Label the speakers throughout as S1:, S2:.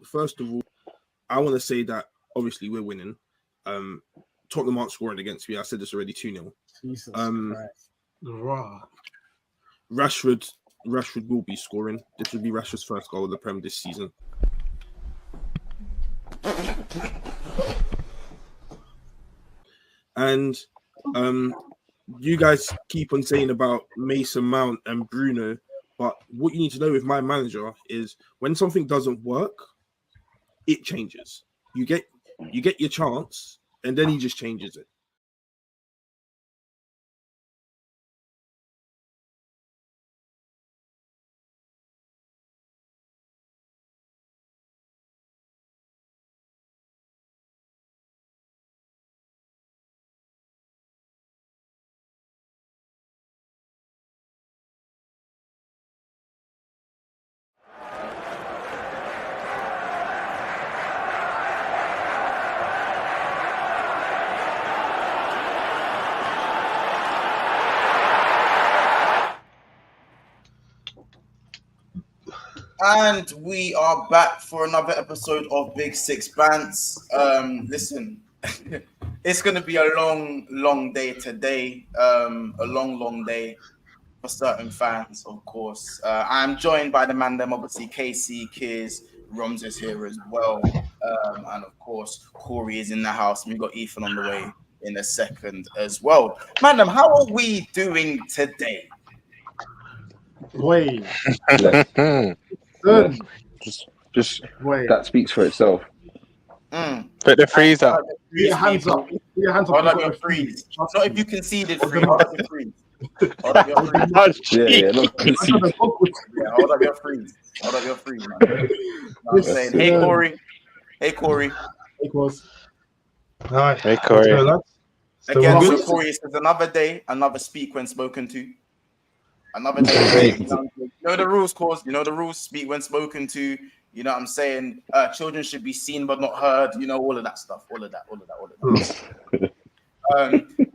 S1: first of all, I want to say that obviously we're winning. Tottenham aren't scoring against me. I said this already, 2-0.
S2: Jesus Christ.
S1: Rashford will be scoring. This will be Rashford's first goal of the Prem this season. And you guys keep on saying about Mason Mount and Bruno, but what you need to know with my manager is when something doesn't work, it changes. You get your chance, and then he just changes it.
S3: And we are back for another episode of Big Six Bants. Listen, it's going to be a long day today. A long day for certain fans, of course. I'm joined by the man, them obviously KC, Kiz, Roms is here as well. And of course, Corey is in the house. And we've got Ethan on the way in a second as well. Man, how are we doing today?
S2: Wait.
S4: Just wait. That speaks for itself.
S5: Put the freeze up.
S2: Put your hands up. Put your hands up.
S3: Hold up your freeze. Not if you conceded free. Hold up your freeze. Hold up your freeze.
S4: Yeah, not conceded.
S3: Yeah, hold up your freeze. Hold up your freeze, man. You know what I'm saying? Hey, Corey. Hey, Corey.
S2: Hey, Corey.
S5: Hi. Hey, Corey.
S3: Again, so Corey says another day, another speak when spoken to. Another day. You know the rules, cause you know the rules. Speak when spoken to. You know what I'm saying? Children should be seen but not heard. You know all of that stuff. All of that.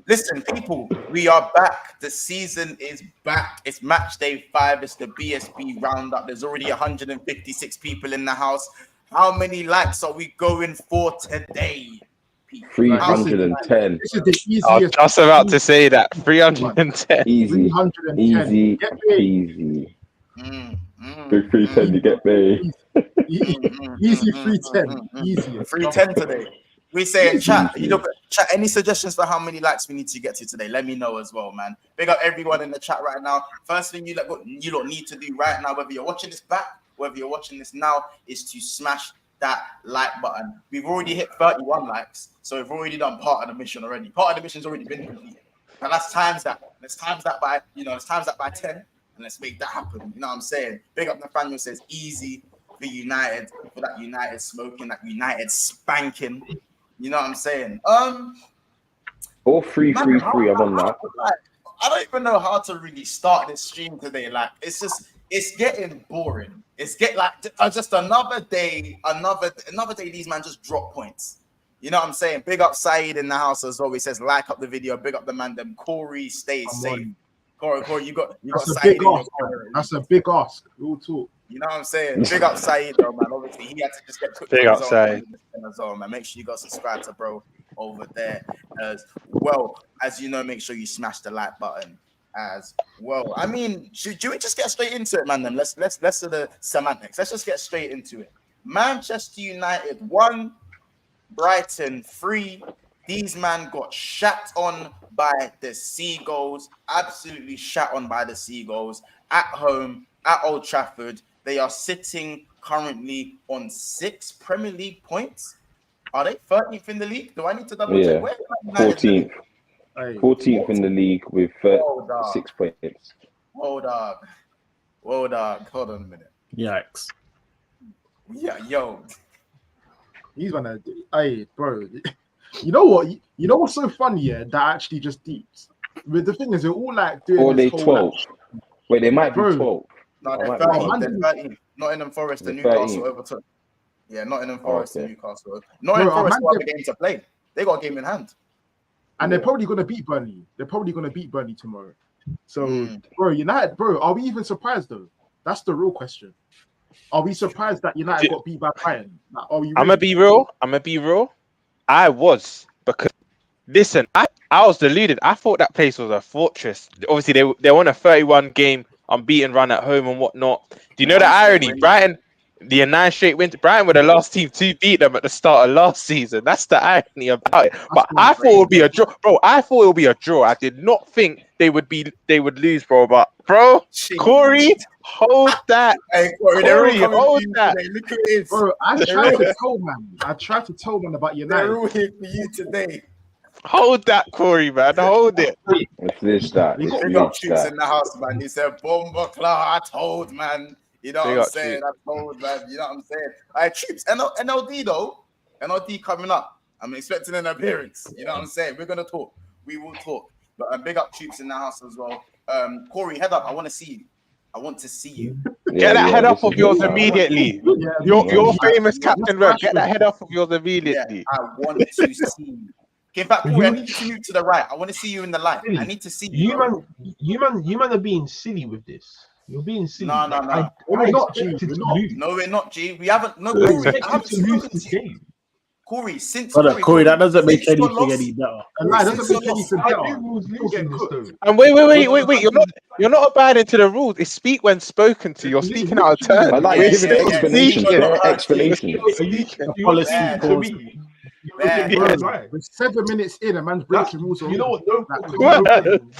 S3: Listen, people, we are back. The season is back. It's match day 5. It's the BSB roundup. There's already 156 people in the house. How many likes are we going for today?
S4: 310.
S2: This is the easiest.
S5: I was just about to say that. 310.
S4: Easy.
S2: 310.
S4: Easy.
S2: Get paid.
S4: Easy. 310, you get paid.
S2: Easy 310. Easy.
S3: 310 today. We say in chat, chat, any suggestions for how many likes we need to get to today? Let me know as well, man. Big up everyone in the chat right now. First thing you lot need to do right now, whether you're watching this back, whether you're watching this now, is to smash that like button. We've already hit 31 likes, so we've already done part of the mission already. Part of the mission's already been completed. And let's times that by 10, and let's make that happen. You know what I'm saying? Big up Nathaniel says easy for United, for that United smoking, that United spanking. You know what I'm saying?
S4: Or 333, I'm on that.
S3: I don't even know how to really start this stream today. Like, it's getting boring. It's just another day. These man just drop points. You know what I'm saying? Big up Saeed in the house as well. He says like up the video. Big up the man. Them Corey, stay safe. Corey, you got Saeed in your corner.
S2: That's a big ask. We'll talk.
S3: You know what I'm saying? Big up Saeed though, man. Obviously, he had to just get
S5: big up Saeed
S3: as well, man. Make sure you got subscribed to bro over there as well. As you know, make sure you smash the like button as well. I mean, should we just get straight into it, man? Then let's do the semantics. Let's just get straight into it. Manchester United 1, Brighton 3. These man got shat on by the Seagulls. Absolutely shat on by the Seagulls at home at Old Trafford. They are sitting currently on 6 Premier League points. Are they 13th in the league? Do I need to double check? Where
S4: 14th. 14th in the league with 6 points.
S3: Hold on. Hold on a minute.
S6: Yikes.
S3: Yeah, yo.
S2: He's gonna. Hey, bro. You know what? You know what's so funny? Yeah, that actually just deeps. But the thing is, they're all like doing.
S4: Or they 12. Wait, they might be 12.
S3: No, they're 13. Nottingham Forest and Newcastle Everton. Yeah, Nottingham Forest and Newcastle. Nottingham Forest got a game to play. They got a game in hand.
S2: And they're probably going to beat Burnley. They're probably going to beat Burnley tomorrow. So, bro, United, bro, are we even surprised though? That's the real question. Are we surprised that United got beat by Brighton? Like, are we
S5: I'm gonna be real. I was, because listen, I was deluded. I thought that place was a fortress. Obviously, they won a 31 game unbeaten run at home and whatnot. Do you know the irony? Brighton, the 9 straight wins. Brighton were the last team to beat them at the start of last season. That's the irony about it. But I thought it would be a draw, bro. I thought it would be a draw. I did not think they would lose, bro. But bro, Corey, hold that.
S3: Hey, Corey,
S5: hold that.
S3: Look who it is.
S2: Bro, I tried to tell man about United.
S3: They're all here for you today.
S5: Hold that, Corey, man. Hold it.
S4: It's that.
S3: Big up Troops in the house, man. He said, Bomber Claw, I told, man. You know what I'm saying? I told, man. You know what I'm saying? All right, Troops, NLD, though. NLD coming up. I'm expecting an appearance. You know what I'm saying? We're going to talk. We will talk. But big up Troops in the house as well. Corey, head up. I want to see you. I want to see you.
S5: Get that head up of yours immediately. Your famous Captain Red. Get that head up of yours immediately.
S3: I want to see you. In fact, Corey, I need you to move to the right. I want to see you in the light. I need to see you.
S6: You man are being silly with this. You're being silly.
S3: No.
S2: We're not, G.
S3: No, we're not, G. We haven't. No,
S6: Corey,
S3: I haven't spoken to you. Corey, since
S7: Corey, that doesn't make anything any better.
S2: That doesn't make anything better.
S5: And wait. You're not abiding to the rules. It's speak when spoken to. You're speaking out of turn.
S4: I like giving explanations.
S7: Policy.
S2: We're 7 minutes in, a man's breaking rules.
S6: You know what? No problem.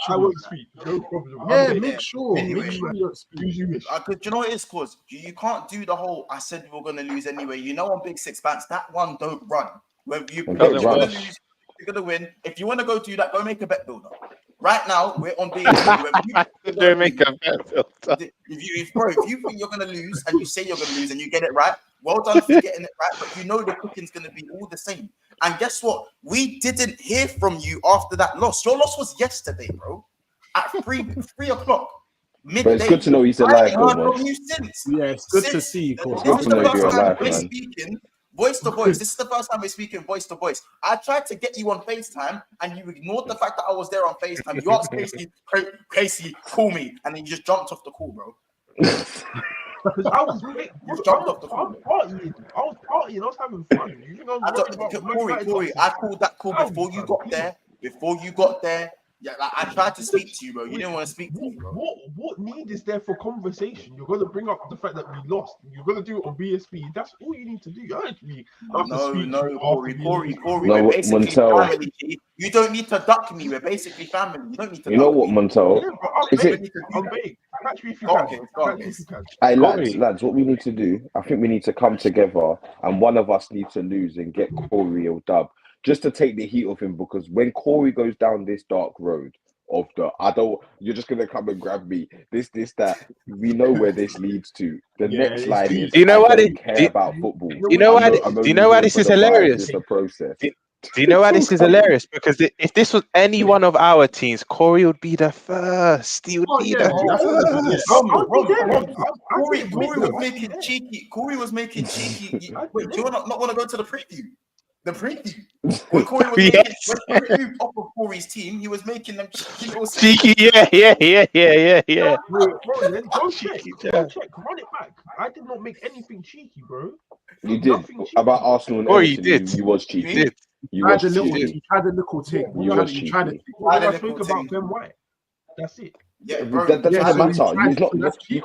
S6: I won't speak. No problem.
S2: Yeah, make sure.
S3: Anyway,
S2: Make sure you don't speak.
S3: do you know what it is, cause you can't do the whole I said we were gonna lose anyway. You know, on Big Six Bats, that one don't run. When you're gonna lose, you're gonna win. If you want to go do that, go make a bet builder. Right now, we're on BSB.
S5: Don't make a bet builder.
S3: If you think you're gonna lose and you say you're gonna lose and you get it right, well done for getting it right. But you know the cooking's gonna be all the same. And guess what? We didn't hear from you after that loss. Your loss was yesterday, bro. At 3 o'clock. Midday.
S4: But it's good to know he's alive,
S3: though.
S7: Yeah, it's good to see you, Corey.
S3: This is the first time we're speaking voice to voice. This is the first time we're speaking voice to voice. I tried to get you on FaceTime and you ignored the fact that I was there on FaceTime. You asked Casey, call me, and then you just jumped off the call, bro.
S6: Because I was jumped off the call. I was partying. I was having fun. You know,
S3: Corey, I called that call before you got there. Yeah, like, I tried to speak to you, bro. You didn't want to speak to me, bro.
S6: What need is there for conversation? You're gonna bring up the fact that we lost. You're gonna do it on BSB. That's all you need to do.
S3: Corey. We're basically family. You don't need to duck me. We're basically family. You don't need to.
S4: You know what, Montel?
S6: I'm big. Catch me if you can.
S4: Hey, lads, what we need to do, I think we need to come together and one of us needs to lose and get Corey a dub. Just to take the heat off him, because when Corey goes down this dark road of you're just gonna come and grab me. This, that. We know where this leads to. The next line is.
S5: Do you know why they
S4: care about football?
S5: Do you know why this is hilarious?
S4: The process.
S5: Do you know why this is hilarious? Because if this was any one of our teams, Corey would be the first. He would be the
S3: first. Corey was making cheeky. Wait, do you not want to go to the preview? The preview. When Corey was making off of Corey's team, he was making them cheeky.
S5: Yeah.
S6: Bro, then go check. Run it back. I did not make anything cheeky, bro.
S4: You did. About Arsenal and
S5: Everton, you did.
S4: You was cheeky.
S5: You did.
S2: You tried a little thing. You tried to
S6: speak about Ben White. That's it.
S3: Yeah, bro.
S4: That doesn't matter. You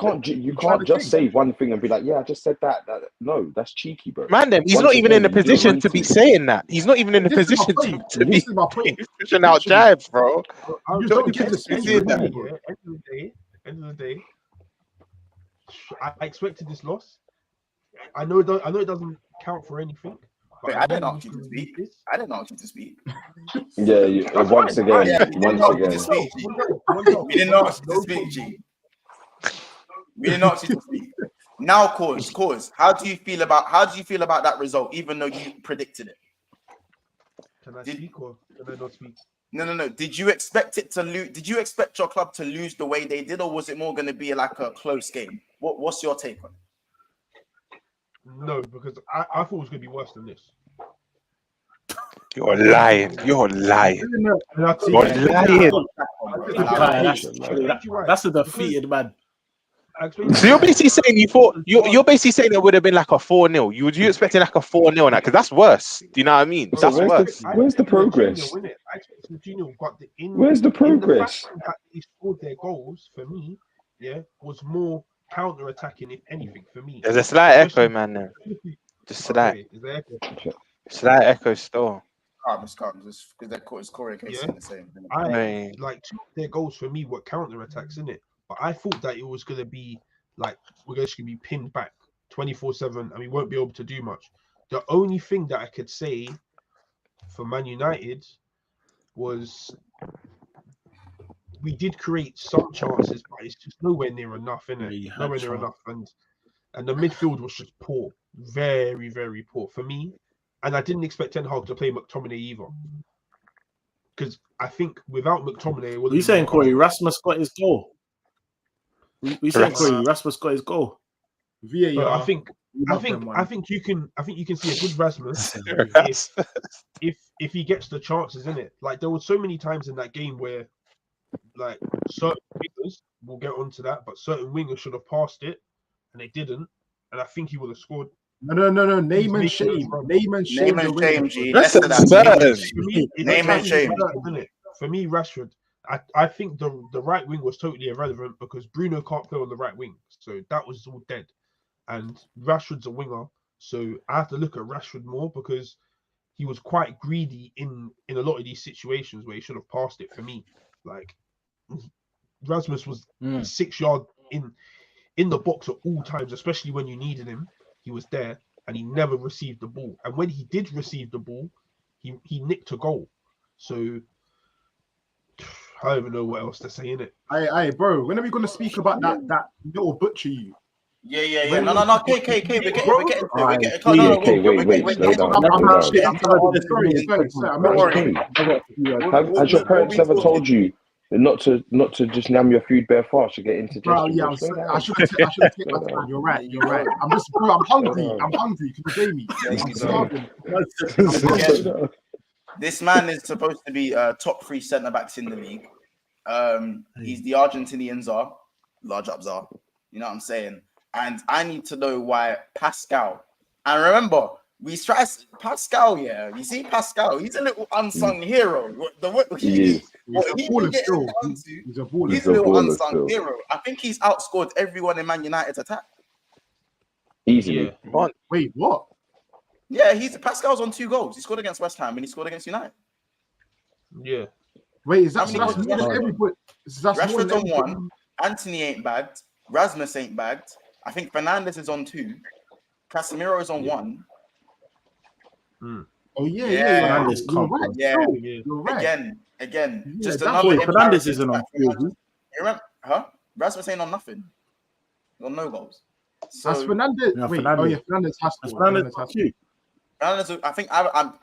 S4: can't just say one thing and be like, yeah, I just said that. No, that's cheeky, bro.
S5: Man, he's not even in a position to be saying that. He's not even in a position to be pushing out jibes, bro.
S6: You don't get to say that. End of the day, I expected this loss. I know it doesn't count for anything.
S3: Wait, I didn't ask you to speak.
S4: Yeah, once again.
S3: We didn't ask you to speak, G. We didn't ask you to speak. Now, cause. How do you feel about that result, even though you predicted it?
S6: Can I speak or can I not speak?
S3: No. Did you expect it to lose? Did you expect your club to lose the way they did, or was it more going to be like a close game? What's your take on it?
S6: No, because I thought it was going to be worse than this.
S5: You're lying.
S7: That's a defeated man.
S5: So you're basically saying you thought you're basically saying it would have been like a 4-0. You expecting like a 4-0 on that because that's worse. Do you know what I mean?
S4: So
S5: That's worse.
S4: where's the progress? Where's the progress?
S6: The fact that they scored their goals for me, was more counter-attacking, if anything, for me.
S5: There's a slight echo, man. There. Just slight echo still.
S3: Calm. Just because it's Corey case in the same.
S6: Like two of their goals for me were counter-attacks, innit? But I thought that it was gonna be like we're just gonna be pinned back 24/7 and we won't be able to do much. The only thing that I could say for Man United was we did create some chances, but it's just nowhere near enough, innit? Nowhere near enough, and the midfield was just poor, very, very poor for me. And I didn't expect Ten Hag to play McTominay either, because I think without McTominay,
S7: you saying Corey Rasmus got his goal? We saying Corey Rasmus got his goal?
S2: VAR.
S6: I think you can see a good Rasmus if he gets the chances in it. Like there were so many times in that game where like certain wingers, we'll get onto that, but certain wingers should have passed it and they didn't, and I think he would have scored.
S2: No. Name and shame. Name and shame.
S3: G.
S5: That's
S3: Name and shame.
S6: For me, Rashford. I think the right wing was totally irrelevant because Bruno can't play on the right wing, so that was all dead. And Rashford's a winger, so I have to look at Rashford more because he was quite greedy in a lot of these situations where he should have passed it. For me, like Rasmus was 6 yards in the box at all times, especially when you needed him. He was there and he never received the ball. And when he did receive the ball, he nicked a goal. So I don't even know what else to say in it.
S2: Aye, bro. When are we gonna speak about that little butcher you?
S3: Yeah. No. We're getting to it.
S4: Has your parents ever told you not to just nam your food bare fast to get into
S2: bro, yeah, I should have taken my time. You're right. I'm hungry. Can you blame me? I'm starving.
S3: This man is supposed to be top 3 centre backs in the league. He's the Argentinian Czar, large up Czar. You know what I'm saying? And I need to know why Pascal. And remember, we stress Pascal. Yeah, you see Pascal. He's a little unsung hero. He's a little unsung hero. I think he's outscored everyone in Man United's attack.
S4: Easily.
S2: Yeah. Wait, what?
S3: Yeah, Pascal's on 2 goals. He scored against West Ham and he scored against United.
S6: Yeah.
S2: Wait, is that more than everybody?
S3: Rashford's on 1. Anthony ain't bagged. Rasmus ain't bagged. I think Fernandes is on 2. Casemiro is on 1.
S2: Oh yeah.
S7: You're
S2: right.
S3: Yeah.
S2: You're right.
S3: Again.
S2: Yeah,
S3: just another.
S7: Fernandes isn't on 2.
S3: You remember? Huh? Rasmus ain't on nothing. He's on no goals. So
S2: That's Fernandes.
S7: Yeah,
S2: Wait,
S7: Fernandes.
S2: oh yeah, Fernandes has to.
S3: Fernandes, I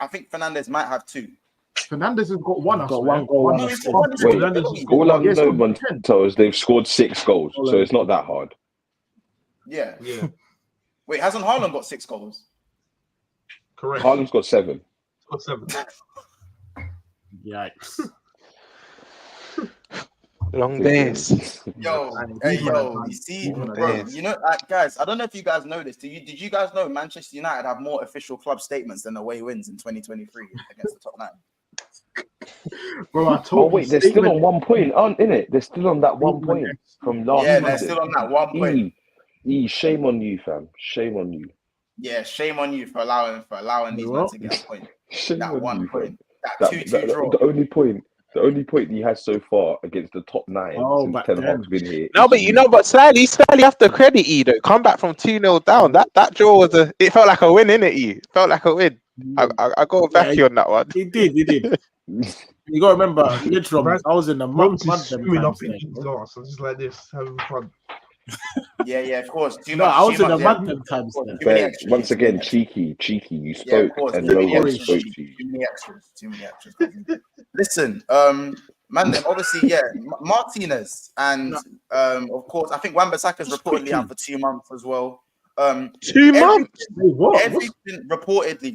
S3: think Fernandes might have 2.
S2: Fernandes has got 1.
S7: Got 1 goal.
S3: No, he's got 1.
S4: All I know, Monto, is they've scored 6 goals, so it's not that hard.
S3: Yeah. Wait, hasn't Haaland got 6 goals?
S6: Correct.
S4: Haaland's got 7.
S6: Got 7.
S7: Yikes.
S5: Long days.
S3: Yo, you see, bro, you know, guys, I don't know if you guys know this. Did you guys know Manchester United have more official club statements than away wins in 2023 against the top 9?
S2: Bro, I told
S4: wait, they're still on 1 point, aren't in it? They're still on that 1 point from last.
S3: Yeah, they're still on that 1 point.
S4: Shame on you, fam. Shame on you.
S3: Yeah, shame on you for allowing these men to get a point.
S4: Shame
S3: that
S4: on
S3: 1
S4: you,
S3: point. That 2-2 draw.
S4: The only point he has so far against the top 9 since Ten Hag's been here.
S5: No, but slightly have to credit you though. Come back from 2-0 down. That draw was it felt like a win, innit? It felt like a win. I got back on that one.
S7: He did. You gotta remember, literally, I was in the mud.
S6: I'm just like this, having fun.
S3: Yeah, of course.
S7: I was in the mud times.
S4: Once again, cheeky. You spoke, and no one spoke to you.
S3: Too many extras. Listen, man. Obviously, Martinez, and of course, I think Wan-Bissaka's reportedly out for 2 months as well.
S5: 2 months.
S3: Everything reportedly.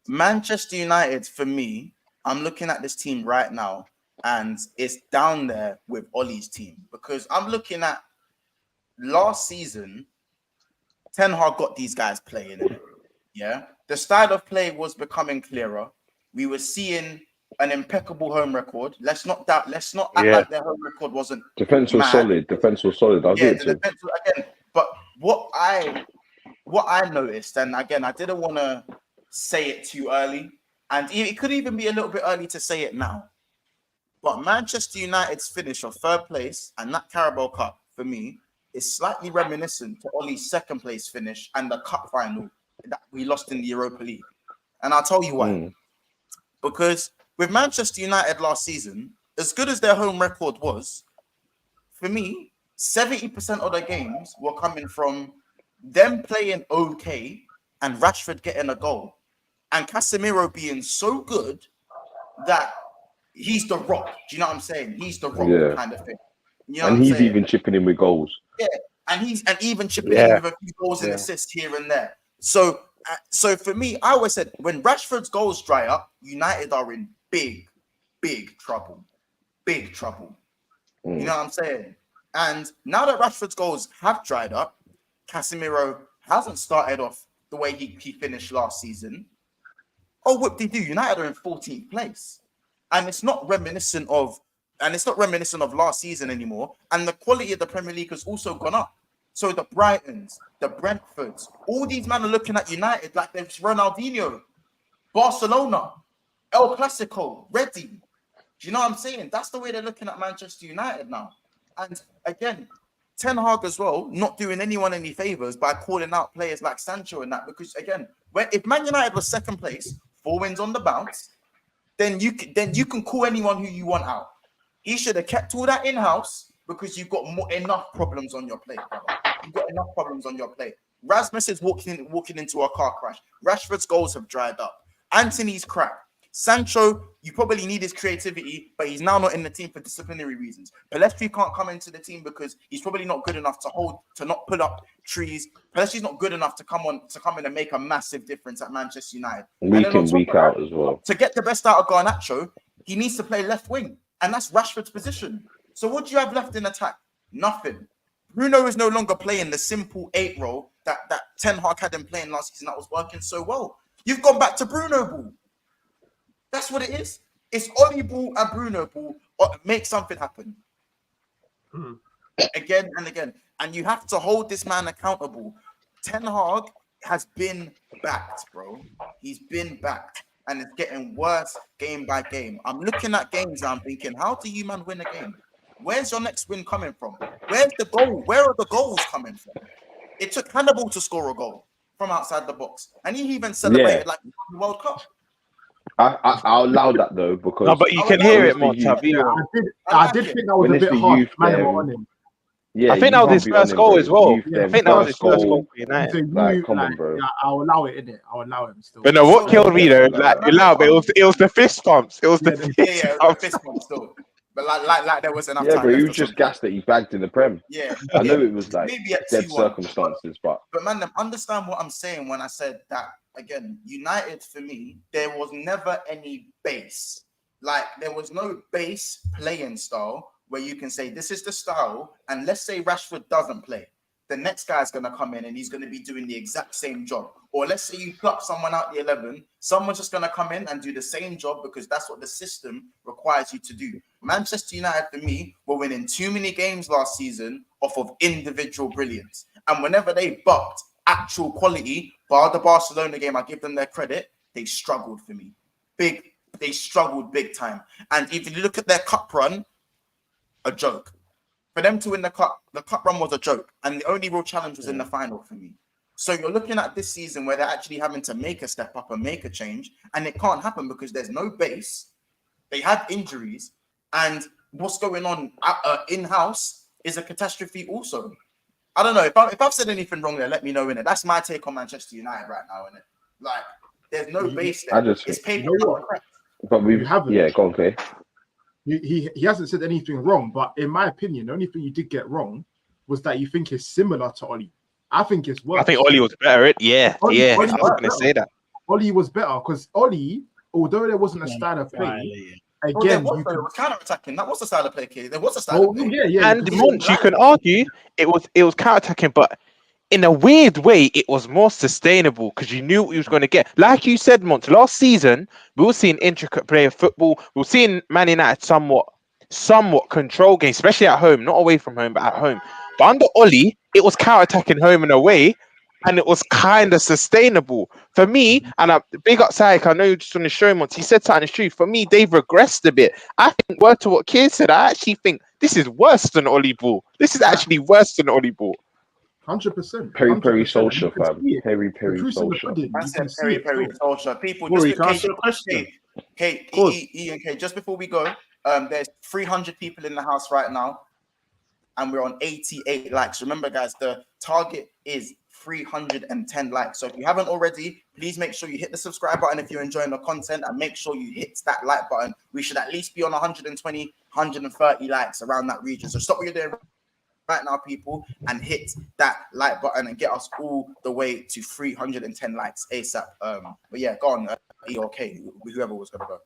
S3: Manchester United, for me, I'm looking at this team right now. and it's down there with Ollie's team because I'm looking at last season. Ten Hag got these guys playing in it. Yeah, the style of play was becoming clearer. We were seeing an impeccable home record. Let's not act like their home record wasn't.
S4: Defense was solid. Defense was solid. I'll give it to
S3: defense again. But what I noticed, and again, I didn't want to say it too early, and it could even be a little bit early to say it now. But Manchester United's finish of third place and that Carabao Cup for me is slightly reminiscent to Ollie's second place finish and the cup final that we lost in the Europa League. And I'll tell you why. Because with Manchester United last season, as good as their home record was, for me, 70% of the games were coming from them playing okay and Rashford getting a goal. And Casemiro being so good that he's the rock. Do you know what I'm saying? He's the rock kind of thing. You know
S4: and he's even chipping in with goals.
S3: Yeah, and even chipping in with a few goals and assists here and there. So for me, I always said when Rashford's goals dry up, United are in big trouble. Big trouble. You know what I'm saying? And now that Rashford's goals have dried up, Casemiro hasn't started off the way he finished last season. Oh, what did he do? United are in 14th place. And it's not reminiscent of last season anymore. And the quality of the Premier League has also gone up. So the Brightons, the Brentfords, all these men are looking at United like they're Ronaldinho, Barcelona, El Clasico, ready. Do you know what I'm saying? That's the way they're looking at Manchester United now. And again, Ten Hag as well, not doing anyone any favors by calling out players like Sancho and that. Because again, if Man United was second place, 4 wins on the bounce, then you can call anyone who you want out. He should have kept all that in-house because you've got enough problems on your plate, brother. You've got enough problems on your plate. Rasmus is walking into a car crash. Rashford's goals have dried up. Anthony's crap. Sancho, you probably need his creativity, but he's now not in the team for disciplinary reasons. Pelestri can't come into the team because he's probably not good enough to not pull up trees. Pelestri's not good enough to come in and make a massive difference at Manchester United.
S4: Week in, week out as well.
S3: To get the best out of Garnacho, he needs to play left wing, and that's Rashford's position. So what do you have left in attack? Nothing. Bruno is no longer playing the simple 8 role that Ten Hag had him playing last season that was working so well. You've gone back to Bruno ball. That's what it is. It's Ollie ball and Bruno ball. Make something happen. Again and again. And you have to hold this man accountable. Ten Hag has been backed, bro. He's been backed. And it's getting worse game by game. I'm looking at games and I'm thinking, how do you, man, win a game? Where's your next win coming from? Where's the goal? Where are the goals coming from? It took Hannibal to score a goal from outside the box. And he even celebrated like the World Cup.
S4: I'll allow that though because
S5: no, but you can hear it more.
S2: I did think that was a bit hard. On him.
S4: Yeah,
S5: I think that was his first goal as well. I think that was his first goal for United.
S4: Come on, bro.
S2: Yeah, I'll allow it, innit? I'll allow him still.
S5: But no, what killed me though, like you allow it was the fist pumps. It was the
S3: fist pumps still. But like there was enough time.
S4: Yeah, but he was just gassed that he bagged in the Prem.
S3: Yeah.
S4: I know it was like
S3: maybe at
S4: dead circumstances, but
S3: man, understand what I'm saying when I said that again, United for me, there was never any base. Like there was no base playing style where you can say this is the style, and let's say Rashford doesn't play. The next guy's going to come in and he's going to be doing the exact same job. Or let's say you pluck someone out the 11, someone's just going to come in and do the same job because that's what the system requires you to do. Manchester United, for me, were winning too many games last season off of individual brilliance. And whenever they bucked actual quality, bar the Barcelona game, I give them their credit, they struggled for me. They struggled big time. And if you look at their cup run, a joke. For them to win the cup run was a joke. And the only real challenge was in the final for me. So you're looking at this season where they're actually having to make a step up and make a change. And it can't happen because there's no base. They had injuries. And what's going on in-house is a catastrophe also. I don't know. If I've said anything wrong there, let me know, innit? That's my take on Manchester United right now, innit? Like, there's no base there. It's paper.
S4: But we haven't. Yeah, go on, Clay.
S2: He hasn't said anything wrong, but in my opinion, the only thing you did get wrong was that you think it's similar to Ollie. I think it's worse.
S5: I think Ollie was better. Ollie I was going to say that.
S2: Ollie was better because Ollie, although there wasn't a style of play, again,
S3: was
S2: you can.
S3: counter-attacking. That was the style of play, Kate. There was a style
S2: Oh,
S3: of play.
S2: yeah, yeah.
S5: And Monch, you can argue it was counter-attacking, but in a weird way, it was more sustainable because you knew what you was going to get. Like you said, Monch, last season we were seeing intricate play of football. We were seeing Man United somewhat control games, especially at home, not away from home, but at home. But under Oli, it was counter-attacking home and away, and it was kind of sustainable for me. And big up Syek, I know you're just on the show, Monch. He said something that's true. For me, they've regressed a bit. I think, word to what Keir said, I actually think this is worse than Oli Ball. This is actually worse than Oli Ball.
S2: 100%.
S4: Perry
S2: 100%.
S4: Solskjaer,
S2: You can
S4: fam.
S2: see it.
S4: Perry
S2: The proof's in the
S4: Solskjaer.
S2: pudding.
S3: I
S2: You
S3: said
S2: can see
S3: Perry
S2: it.
S3: Solskjaer. People,
S7: Rory,
S3: just
S7: can I ask you a question?
S3: Kate,
S7: Cool.
S3: Ian, Kate, just before we go, there's 300 people in the house right now, and we're on 88 likes. Remember, guys, the target is 310 likes. So if you haven't already, please make sure you hit the subscribe button if you're enjoying the content, and make sure you hit that like button. We should at least be on 120, 130 likes around that region. So stop what you're doing right now, people, and hit that like button and get us all the way to 310 likes ASAP. But yeah, go on, okay, whoever was gonna go.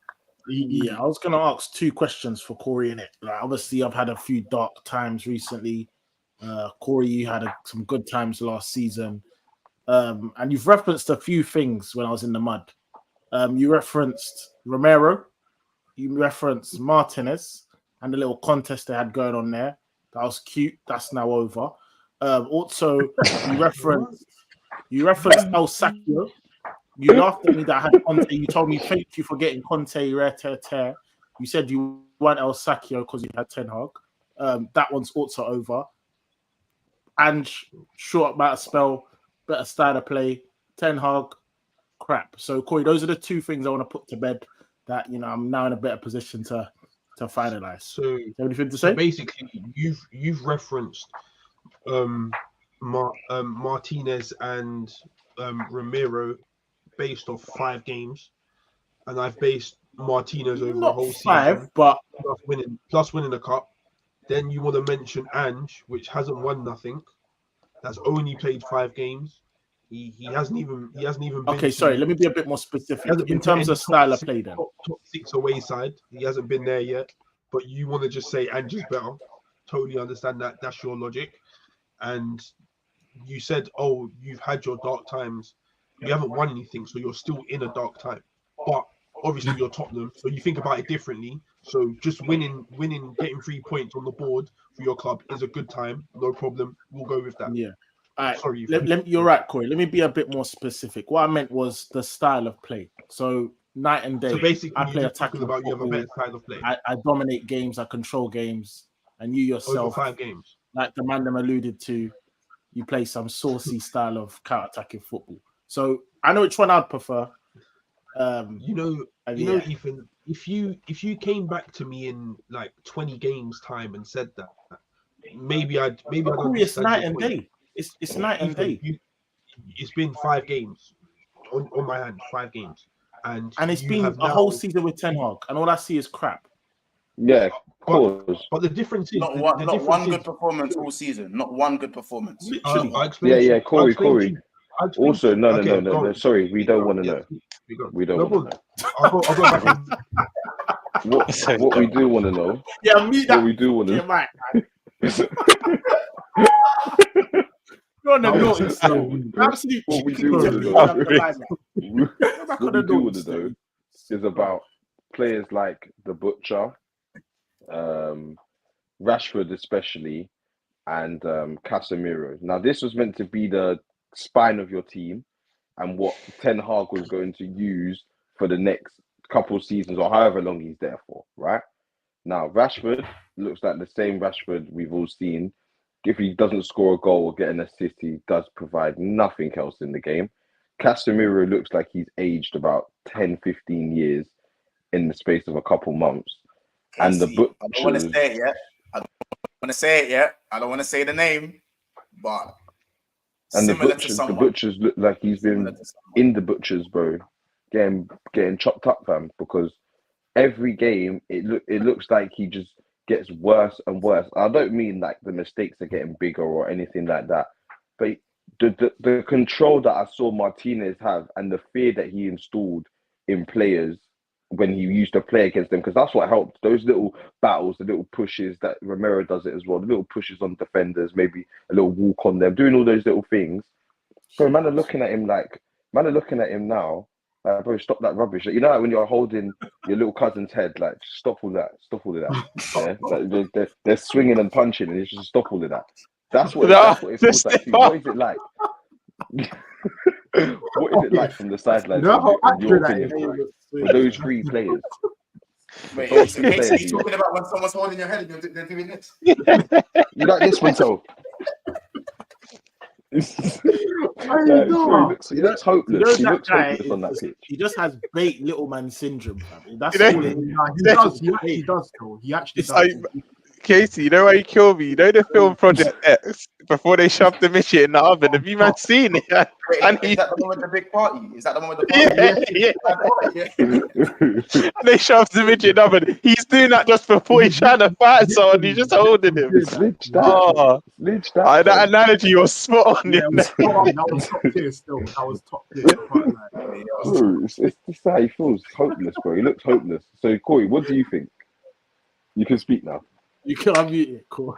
S7: Yeah, I was going to ask 2 questions for Corey in it. Like, obviously, I've had a few dark times recently. Corey, you had some good times last season. And you've referenced a few things when I was in the mud. You referenced Romero. You referenced Martinez and the little contest they had going on there. That was cute. That's now over. Also, you referenced El Sacchio. You laughed at me that I had Conte. You told me thank you for getting Conte rare tear. You said you want El Sacchio because you had Ten Hag. That one's also over. And short amount of spell, better style of play. Ten Hag, crap. So Corey, those are the 2 things I want to put to bed. That I'm now in a better position to finalize.
S6: So,
S7: Do you have anything to say?
S6: basically, you've referenced Martinez and Romero based off 5 games, and I've based Martinez over a whole
S7: 5,
S6: season,
S7: but
S6: plus winning the cup. Then you want to mention Ange, which hasn't won nothing. That's only played 5 games. He hasn't even been
S7: okay. Sorry, let me be a bit more specific in terms of style of play. Then
S6: top 6 away side. He hasn't been there yet. But you want to just say Ange is better. Totally understand that. That's your logic. And you said, oh, you've had your dark times. You haven't won anything, so you're still in a dark time. But obviously you're Tottenham, so you think about it differently. So just winning, getting 3 points on the board for your club is a good time. No problem. We'll go with that.
S7: yeah. All right.
S6: Sorry.
S7: You're right, Corey. Let me be a bit more specific. What I meant was the style of play. So night and day.
S6: So basically,
S7: I play
S6: you're
S7: attacking
S6: talking about you have a
S7: football.
S6: better style of play.
S7: I dominate games. I control games. And you yourself,
S6: Over 5 games.
S7: like the man them alluded to, you play some saucy style of counter-attacking football. So I know which one I'd prefer.
S6: Ethan, if you came back to me in like 20 games time and said that, maybe I'd
S7: it's night and day. It's night and day.
S6: It's been 5 games on my hand, 5 games, and
S7: it's been a whole season with Ten Hag, and all I see is crap.
S4: Yeah,
S6: but the difference is
S3: not one good performance all season. Not one good performance.
S6: Literally.
S4: Yeah, Corey. Also, no. Sorry, we don't want to know. We don't want to know.
S6: I'll go back.
S4: What we do want to know.
S7: Yeah, me.
S4: What we do want to know.
S7: Right. You're on the notice. Absolutely.
S4: What we do want to know. What we do want to know is about players like the Butcher, Rashford especially, and Casemiro. Now, this was meant to be the spine of your team and what Ten Hag was going to use for the next couple of seasons or however long he's there for, right? Now, Rashford looks like the same Rashford we've all seen. If he doesn't score a goal or get an assist, he does provide nothing else in the game. Casemiro looks like he's aged about 10, 15 years in the space of a couple months. And the Butchers...
S3: I don't want to say it yet. I don't want to say the name, but...
S4: And the Butchers look like he's been in the Butchers, bro, getting chopped up, fam. Because every game it looks like he just gets worse and worse. I don't mean like the mistakes are getting bigger or anything like that, but the control that I saw Martinez have and the fear that he installed in players when he used to play against them, because that's what helped. Those little battles, the little pushes that Romero does it as well, the little pushes on defenders, maybe a little walk on them, doing all those little things. So man are looking at him now, like, bro, stop that rubbish. Like, you know, like when you're holding your little cousin's head, like, just stop all that. Yeah, like, they're swinging and punching, and it's just stop all of that. That's what it feels like. What is it like? What is it like from the sidelines?
S2: You know how
S4: in your
S2: accurate that
S4: opinion,
S2: is?
S4: with those three players?
S3: Wait,
S4: Those
S3: so
S4: three
S3: Casey,
S4: players,
S3: you talking about when someone's holding your head and they're doing this?
S4: you like this one, so. He looks hopeless. He looks hopeless on that pitch.
S7: He just has bait little man syndrome, fam. That's
S5: You know-
S7: all it is.
S2: He does. He actually does, though. He actually
S5: It's
S2: does.
S5: like, Casey, you know why you kill me? You know the film Project X, before they shoved the midget in the oven? Have you man seen it?
S3: Wait,
S5: And
S3: is
S5: he-
S3: that the one with the big party? Is that the one with the party?
S5: Yeah. And they shoved the midget in the oven. He's doing that just before he's trying to fight someone. He's just holding him.
S4: It's literally that.
S5: Oh,
S4: Literally that.
S5: that analogy was spot on.
S2: Yeah,
S5: you
S2: it
S5: know?
S2: was spot on. That was top tier still. That was top tier. But, like,
S4: Bro, it's just how he feels. Hopeless, bro. He looks hopeless. So, Corey, what do you think? You can speak now.
S7: You can unmute it, cool.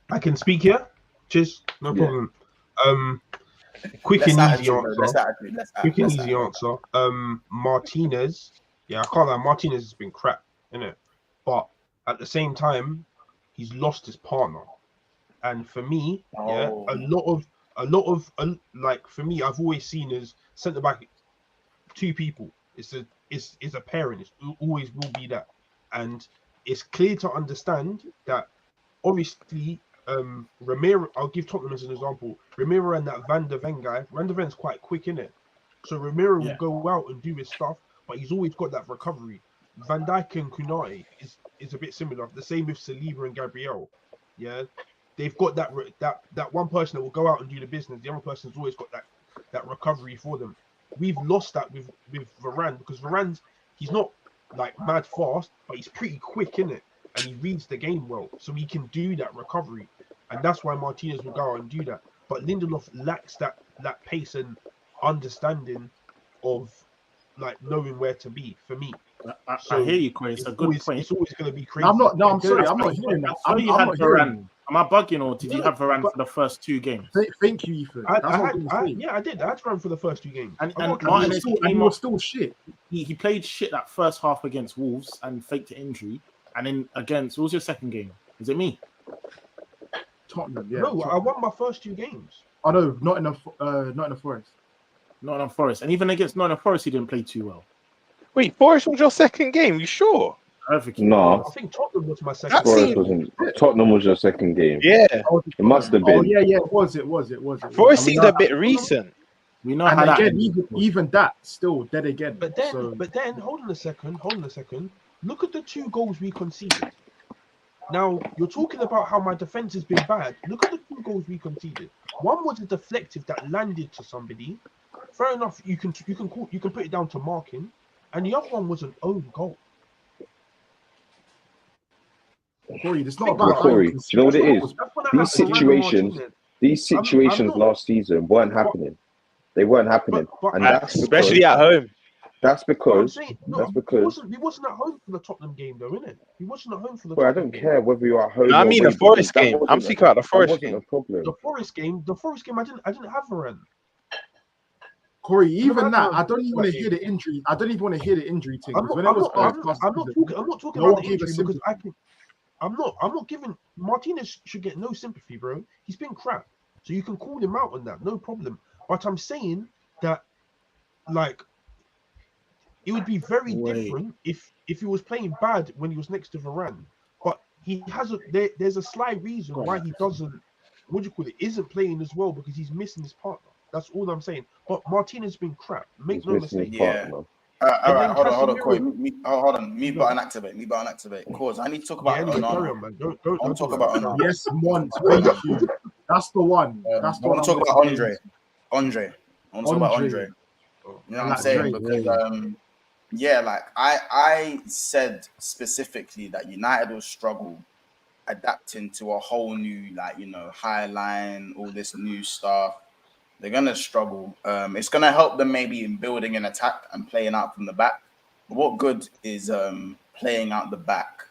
S6: I can speak here. Cheers, no
S4: Yeah.
S6: problem. Quick and easy answer. Quick and easy answer. Martinez. Yeah, I can't lie. Martinez has been crap, innit? But at the same time, he's lost his partner. And for me, yeah, a lot of like for me, I've always seen as centre back two people. It's a pairing. It always will be that. And it's clear to understand that obviously Romero, I'll give Tottenham as an example. Romero and that Van der Ven guy, Van der Ven's quite quick, innit? So Romero will go out and do his stuff, but he's always got that recovery. Van Dijk and Kunate is a bit similar. The same with Saliba and Gabriel. Yeah, they've got that one person that will go out and do the business. The other person's always got that recovery for them. We've lost that with Varane, because Varane's, he's not like mad fast, but he's pretty quick, innit? And he reads the game well, so he can do that recovery, and that's why Martinez will go out and do that. But Lindelof lacks that pace and understanding of like knowing where to be. For me,
S7: I hear you, Corey. It's a good point.
S6: It's always going to be crazy.
S2: I'm not. No, I'm sorry. I'm not hearing that.
S7: I
S2: I'm
S7: you had
S2: not hearing.
S7: Varane. Am I bugging, or did you have Varane for the first two games?
S2: Thank you, Ethan. That's what I was gonna say.
S6: I did. I had to run for the first two games.
S7: And
S2: And
S7: Martinez
S2: he was still shit.
S7: he played shit that first half against Wolves and faked an injury, and then against, what was your second game? Is it me?
S2: Tottenham, yeah.
S6: No,
S2: Tottenham.
S6: I won my first two games.
S2: I know, not in the Forest.
S7: Nottingham Forest, and even against Nottingham Forest, he didn't play too well.
S5: Wait, Forest was your second game? You sure?
S7: I think
S4: No.
S6: I think Tottenham was my second.
S5: That's
S6: game.
S4: Tottenham was your second game.
S5: Yeah,
S4: It must have
S2: Oh
S4: been.
S2: yeah, it was.
S5: Forest seems a bit recent.
S7: we know
S2: And
S7: how
S2: again,
S7: that.
S2: even that still dead again.
S6: But then,
S2: So,
S6: hold on a second. Look at the two goals we conceded. Now you're talking about how my defense has been bad. Look at the two goals we conceded. One was a deflective that landed to somebody. Fair enough. You can put it down to marking, and the other one was an own goal.
S2: Corey, it's not
S4: Well,
S2: about
S4: Corey, do you know what it is?
S6: That's when I
S4: These
S6: have to run
S4: situations,
S6: Martinez.
S4: these situations
S6: I'm not-
S4: last season weren't happening. They weren't happening,
S6: But-
S4: and that's
S5: Especially
S4: because,
S5: at home.
S4: that's
S6: But I'm
S4: because.
S6: saying,
S4: That's
S6: he
S4: because.
S6: wasn't at home for the Tottenham game, though, innit? He wasn't at home for the.
S4: Well, I
S6: Tottenham
S4: don't
S6: game.
S4: care whether you're at home.
S5: No, I
S4: or
S5: mean
S4: away,
S5: the Forest
S4: that
S5: game.
S4: wasn't
S5: I'm
S4: a-
S5: speaking about the
S4: that
S5: Forest
S4: wasn't
S5: game.
S4: a problem.
S6: The Forest game. I didn't have Varane.
S2: Corey, even
S6: No,
S2: that,
S6: no,
S2: I don't even want to
S6: okay.
S2: hear the injury. I don't even want to hear the injury thing.
S6: I'm
S2: Because
S6: not,
S2: when it was
S6: I'm not talking
S2: no
S6: about
S2: one
S6: the
S2: gave a
S6: injury because
S2: sympathy.
S6: I'm not giving Martinez should get no sympathy, bro. He's been crap, so you can call him out on that, no problem. But I'm saying that, like, it would be very different if he was playing bad when he was next to Varane. But he hasn't. There's a slight reason why he doesn't. What do you call it? Isn't playing as well because he's missing his partner. That's all I'm saying. But Martinez has been crap. Make
S4: He's
S6: no
S4: missing his
S6: mistake.
S3: Yeah.
S4: partner.
S3: All right, hold on,
S6: Casemiro-
S3: Corey. Hold on. Mute button activate. Cause I need to talk about
S6: Anyway,
S3: Onana.
S6: carry on, man. Don't
S3: I want to talk about Onana.
S2: Yes, Mont. Thank you. That's the one. That's the
S3: I
S2: one.
S3: want to talk about Andre. I want to talk about
S2: Andre.
S3: Andre. You know what I'm
S2: Like
S3: saying?
S2: Drake,
S3: Because like I said specifically that United will struggle adapting to a whole new, like, you know, high line, all this new stuff. They're gonna struggle. It's gonna help them maybe in building an attack and playing out from the back. What good is playing out the back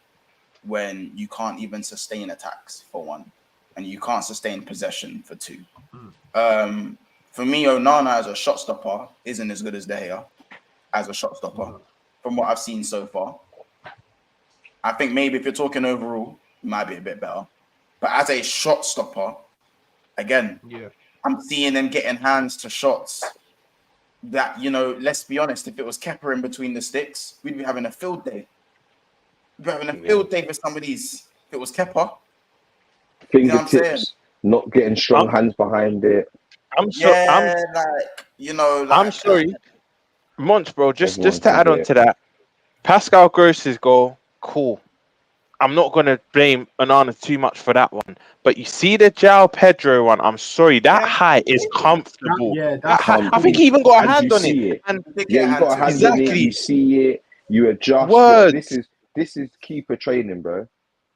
S3: when you can't even sustain attacks for one, and you can't sustain possession for two? For me, Onana as a shot stopper isn't as good as De Gea as a shot stopper, from what I've seen so far. I think maybe if you're talking overall, it might be a bit better. But as a shot stopper, again, I'm seeing them getting hands to shots that, you know, let's be honest, if it was Kepa in between the sticks, we'd be having a field day. We'd be having a field day for some of these. If it was Kepa, you know what I'm saying?
S4: Fingertips, not getting strong hands behind it.
S5: I'm sorry.
S3: I'm
S5: sorry. Monch, bro, just
S4: Everyone
S5: to
S4: can
S5: add
S4: do
S5: on
S4: it.
S5: to that, Pascal Gross's goal, cool. I'm not going to blame Onana too much for that one. But you see the João Pedro one, I'm sorry, that height is comfortable.
S2: That's
S5: I think he even got a
S4: And
S5: hand
S4: you
S5: on
S4: see
S5: it. And
S4: Yeah, you got a hand on it.
S5: exactly.
S4: You see it. You adjust.
S5: Words.
S4: This is keeper training, bro.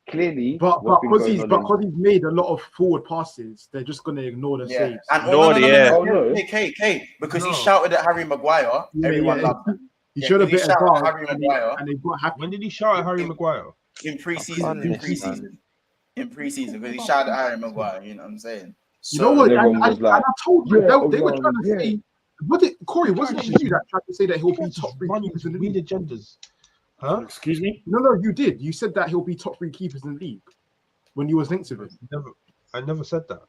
S4: Clearly,
S2: But
S4: what's been
S2: because
S4: going
S2: he's
S4: on
S2: because he's made a lot of forward passes, they're just gonna ignore the saves.
S3: And
S5: No, yeah.
S3: because he shouted at Harry Maguire, everyone loved him.
S2: He showed a bit of
S3: shouted at
S2: dog,
S3: Harry Maguire
S2: and they got happy.
S6: When did he shout at Harry Maguire?
S3: in pre-season, because he shouted at Harry Maguire. You know what I'm saying?
S2: You know what?
S4: And everyone was like,
S2: I told you,
S4: yeah,
S2: they were trying to
S4: yeah.
S2: say. Corey, wasn't it you that tried to say that he'll be top three keepers in the
S6: Read
S2: league?
S6: agendas. Huh?
S7: Excuse me?
S2: No, you did. You said that he'll be top three keepers in the league when you was linked to him.
S6: I never said that.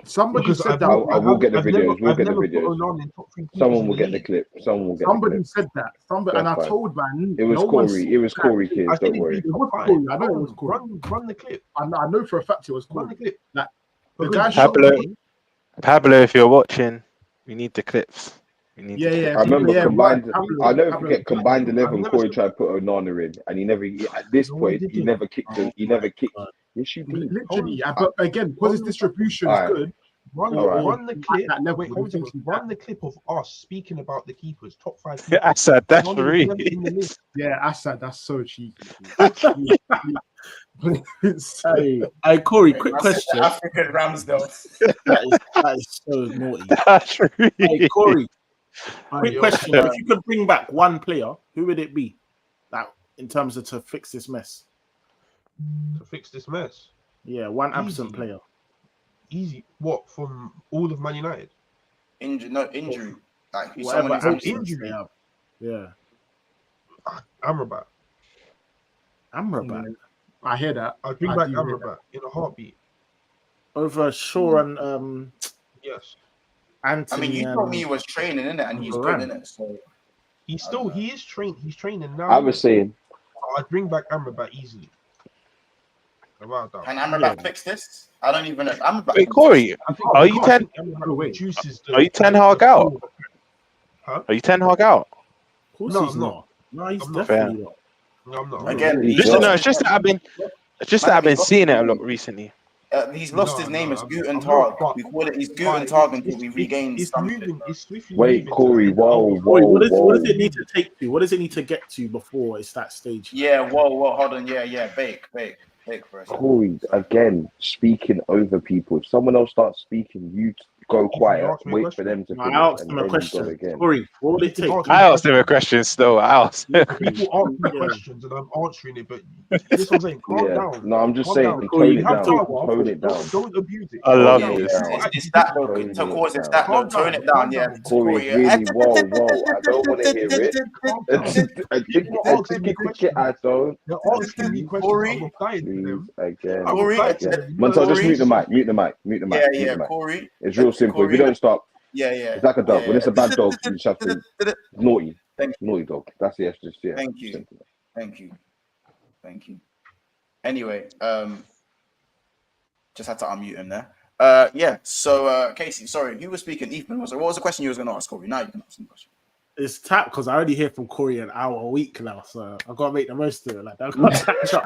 S2: Somebody
S6: Because
S2: said that.
S4: I will get the videos. We'll
S6: I've
S4: get the
S6: never put
S4: videos.
S6: Onana in top three keepers
S4: Someone
S6: in
S4: will
S6: the
S4: get the
S6: league.
S4: clip. Someone will get
S2: Somebody
S4: the clip.
S2: said that. And I
S4: That's
S2: told man.
S4: It was
S2: no one
S4: Corey.
S2: said
S4: It was
S2: that.
S4: Corey,
S6: I
S4: kids.
S6: think
S4: Don't
S6: it'd
S4: worry.
S6: be
S2: It was
S6: top
S2: Corey.
S6: five.
S2: I know it was Corey.
S6: Run the clip.
S2: I know for a fact it was
S6: Run
S2: Corey.
S6: the clip.
S2: Like, the
S6: Because
S2: guy shot
S5: Pablo,
S2: me.
S5: Pablo, if you're watching, we need the clips. We need the clips.
S4: I remember combined.
S2: Pablo,
S4: I'll never
S2: Pablo.
S4: forget combined 11.
S6: never
S4: Corey
S6: said-
S4: tried to put Onana in, and he never. At this
S6: No, he
S4: point, he
S6: didn't.
S4: never kicked. He never kicked. Yes, you did.
S2: Literally, but again, because his distribution is
S4: Alright.
S2: good.
S6: Run the clip.
S2: That level,
S6: Wait, hold on.
S2: essentially
S6: Run the clip of us speaking about the keepers, top five keepers.
S5: I said that's
S6: Onana was
S5: real.
S6: never in the list.
S2: Yeah, Assad, that's so cheeky.
S7: Hey, Corey, quick question.
S3: African Ramsdale.
S7: That is so naughty.
S5: That's real.
S7: Hey, Corey, quick
S6: Yo.
S7: question. If you could bring back one player, who would it be? Like, in terms of to fix this mess?
S6: To fix this mess.
S7: Yeah, one absent
S6: Easy.
S7: player.
S6: Easy. What, from all of Man United?
S3: Injury. Like
S7: Whatever
S3: someone who's
S7: absence
S6: injury.
S7: they have. Yeah.
S6: Amrabat.
S7: Amrabat.
S2: I hear that.
S6: I'd bring
S2: I
S6: back
S2: do hear
S6: Amrabat in a heartbeat.
S7: Over Shaw and
S6: Yes.
S7: Anthony.
S3: I mean, you told me he was training in it, and he's good
S7: Varane.
S3: in it. So
S6: He is trained. He's training now.
S4: I was saying,
S6: I'd bring back Amrabat easily. About that.
S3: can Amrabat fix this? I don't even know. Amrabat.
S5: Wait, Corey, are you ten? Are you Ten Hag out?
S6: Huh?
S5: Are you Ten Hag out?
S7: Of course
S6: No,
S7: he's
S6: I'm
S7: not. No, he's
S6: I'm not.
S7: definitely not.
S6: No, I'm not.
S3: Again,
S4: He's
S3: he's
S4: not.
S5: No, it's just that I've been seeing it a lot recently.
S3: He's lost his name. It's
S6: I'm
S3: Guten
S6: not,
S3: Tag.
S6: but-
S3: We call it. He's Guten Tag until we regain
S6: It's
S3: something.
S6: moving. It's swiftly
S4: wait,
S6: moving.
S4: Corey, whoa,
S7: Corey, what
S4: whoa.
S7: does it need to take to? What does it need to get to before it's that stage?
S3: Yeah. Whoa. Hold on. Yeah. Bake for us.
S4: Corey, again, speaking over people. If someone else starts speaking, you go quiet.
S6: ask me a
S4: Wait
S6: question.
S4: for them to
S7: No,
S4: finish,
S7: I asked
S4: and
S7: him
S4: then
S7: a
S4: you go
S7: question.
S4: again.
S7: Corey, what would it take?
S5: I asked him a question still. I asked.
S6: People ask me questions and I'm answering it, but this is what I'm saying. Calm
S4: Yeah.
S6: down.
S4: No, I'm just
S6: Calm
S4: saying,
S6: down.
S7: Corey,
S4: tone
S7: you
S4: it
S7: have
S4: down.
S7: to-
S4: Tone it down.
S6: Don't abuse it.
S5: I love
S3: Yeah,
S5: this.
S3: it's that though.
S4: Tone
S3: To
S4: it
S3: cause it's
S4: down.
S3: that though.
S6: Calm
S3: Tone
S6: down,
S3: it down.
S6: calm
S3: Yeah.
S6: down.
S4: Corey,
S3: yeah.
S4: really, whoa. I don't want to hear it.
S6: Calm down.
S4: I don't.
S6: They're asking me questions.
S3: Corey,
S6: I'm replying to
S4: Please,
S6: them.
S4: again.
S3: Corey,
S4: again. Montel, just mute the mic. Mute the mic. Mute the mic. Mute
S3: Yeah.
S4: the mic.
S3: Corey.
S4: It's real simple. If you
S3: Corey.
S4: don't stop,
S3: Yeah.
S4: it's like a dog. When it's a bad dog, you just have to naughty.
S3: Thank
S4: Naughty dog. That's it. Just yeah.
S3: Thank you.
S4: Simple.
S3: Thank you. Anyway, just had to unmute him there. Yeah. So, Casey, sorry, you were speaking. Ethan, what was the question you was going to ask, Corey? Now you can ask the question.
S7: It's tap because I already hear from Corey an hour a week now, so I've got to make the most of it. Like, I've got to catch up.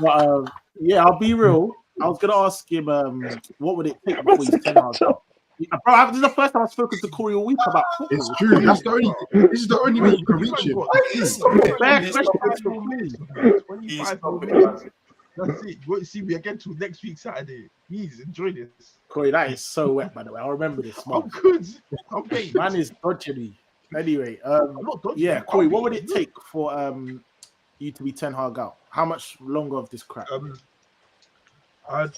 S7: But yeah, I'll be real. I was gonna ask him, what would it take before he's 10 hours out? Bro, this is the first time I've spoken to Corey all week about football.
S2: It's true. That's the only. This is the only way you can reach him.
S7: Fair question.
S6: 25 more minutes. That's it. You won't see me again till next week Saturday. Please enjoy this.
S7: Corey, that is so wet, by the way. I remember this.
S6: I'm
S7: Man,
S6: good. I'm great.
S7: man is dodging me. Anyway,
S6: not dodgy.
S7: yeah,
S6: I'm
S7: Corey, what would
S6: being
S7: it take for you to be Ten Hag out? How much longer of this crap?
S6: I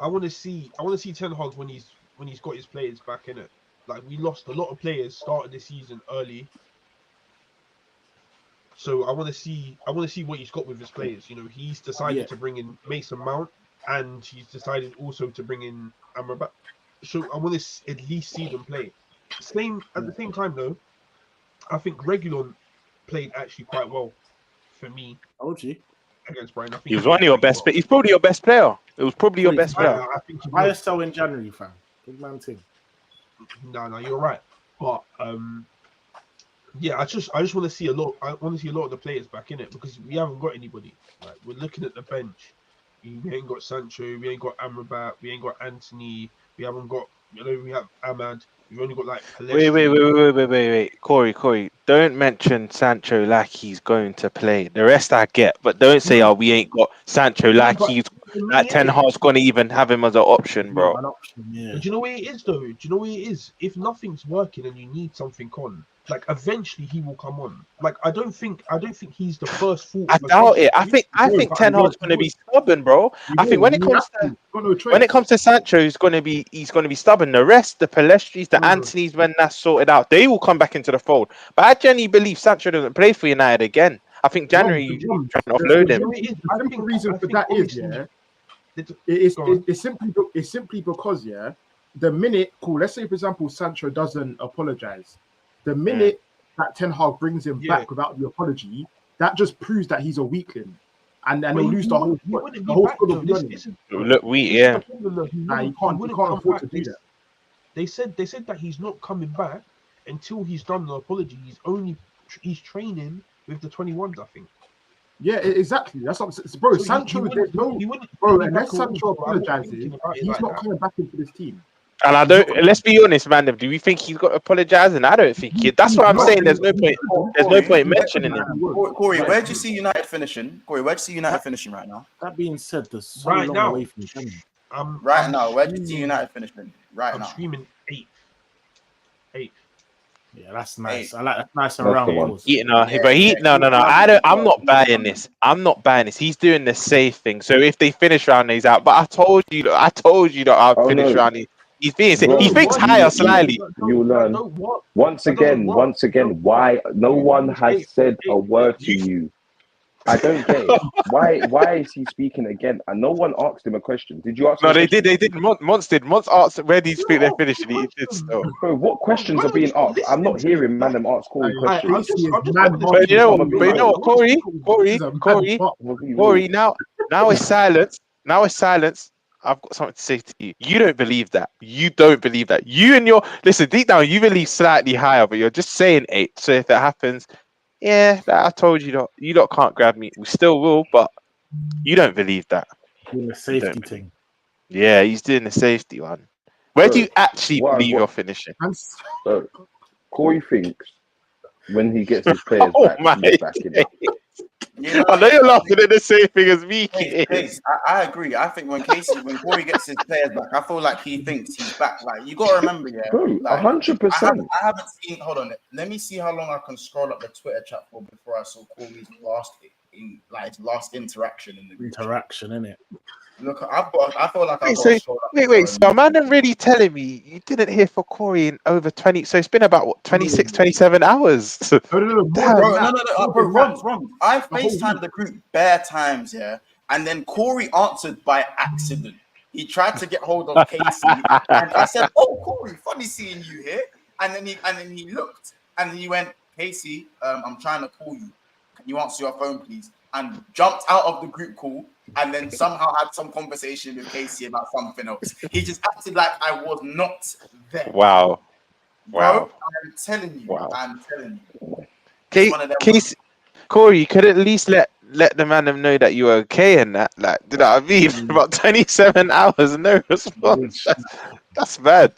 S6: want to see Ten Hag when he's got his players back in it. Like we lost a lot of players started the season early, so I want to see what he's got with his players. You know, he's decided to bring in Mason Mount, and he's decided also to bring in Amrabat. So I want to at least see them play. At the same time, though, I think Reguilon played actually quite well for me
S7: OG.
S6: against Brighton. I think
S5: He was one of your best. He's probably your best player. It was probably your best player.
S6: I think
S7: ISL in January, fam. Big man thing.
S6: No, you're right. But yeah, I just want to see a lot. I want to see a lot of the players back in it because we haven't got anybody. Like we're looking at the bench. We ain't got Sancho. We ain't got Amrabat. We ain't got Anthony. We haven't got. You know, we have Ahmad. We've only got like.
S5: Wait. Corey. Don't mention Sancho like he's going to play. The rest I get, but don't say, we ain't got Sancho like he's like Ten Hag's going to even have him as an option, bro.
S7: An option, yeah.
S6: But do you know what it is, though? Do you know what it is? If nothing's working and you need something on, like eventually he will come on. Like I don't think he's the first thought.
S5: I doubt it. I think Ten Hag's going to be stubborn, bro. I think when it comes to Sancho, he's going to be stubborn. The rest, the Palestris, the Anthony's, when that's sorted out, they will come back into the fold. But I genuinely believe Sancho doesn't play for United again. I think January you're trying to offload him.
S2: I think the reason for that is it's simply because the minute let's say for example Sancho doesn't apologize, the minute that Ten Hag brings him back without the apology, that just proves that he's a weakling, and they'll lose the whole squad of
S5: Look,
S2: you can't afford to do that.
S6: They said that he's not coming back until he's done the apology. He's training with the 21s, I think.
S2: Yeah, exactly. That's what I'm saying. Bro,
S6: So
S2: Sancho, unless Sancho apologizes, he's not coming back into this team.
S5: And I don't. Let's be honest, man. Do we think he's got to apologize? And I don't think he. That's what I'm saying. There's no point. There's no point mentioning him.
S3: Corey, where do you see United finishing? Right now?
S7: That being said, there's so long away from him.
S3: Right now, where do you see United finishing?
S6: I'm screaming 8th.
S7: Yeah, that's nice. I like that. Nice and round.
S5: No. I'm not buying this. He's doing the safe thing. So if they finish round, he's out. But I told you that I'll finish round. He's being safe. He thinks higher slightly.
S4: You learn. Once again, why no one has said a word to you? I don't get it. Why is he speaking again? And no one asked him a question. Did you ask him?
S5: No, they did. Monts did. Monts asked where do you think they're finishing. He did so.
S4: Bro, what questions are being asked? I'm not hearing them ask Corey questions.
S5: But you know what, Corey, now it's silence. I've got something to say to you. You don't believe that. You and your listen, deep down, you believe slightly higher, but you're just saying 8. So if it happens, I told you you lot can't grab me. We still will, but you don't believe that.
S7: Doing the safety thing.
S5: Yeah, he's doing the safety one. Where do you actually believe you're finishing?
S4: Corey thinks when he gets his players back in it.
S5: I know you're laughing at the same thing as me.
S3: I agree. I think when Corey gets his players back, I feel like he thinks he's back. Like you got to remember,
S4: 100%.
S3: I haven't seen. Hold on, let me see how long I can scroll up the Twitter chat for before I saw Corey's last interaction in the group.
S7: Innit?
S3: Look, I feel like
S5: wait. So man, are really telling me you didn't hear for Corey in over 20? So it's been about 26, 27 hours.
S3: No, wrong. I FaceTimed the group bare times, and then Corey answered by accident. He tried to get hold of Casey, and I said, "Oh, Corey, funny seeing you here." And then he looked, and he went, "Casey, I'm trying to call you. Can you answer your phone, please?" And jumped out of the group call, and then somehow had some conversation with Casey about something else. He just acted like I was not there.
S5: Wow.
S3: I'm telling you.
S5: Casey, Corey, you could at least let the man know that you were okay in that. Like, do you know what I mean? About 27 hours, no response. That's bad.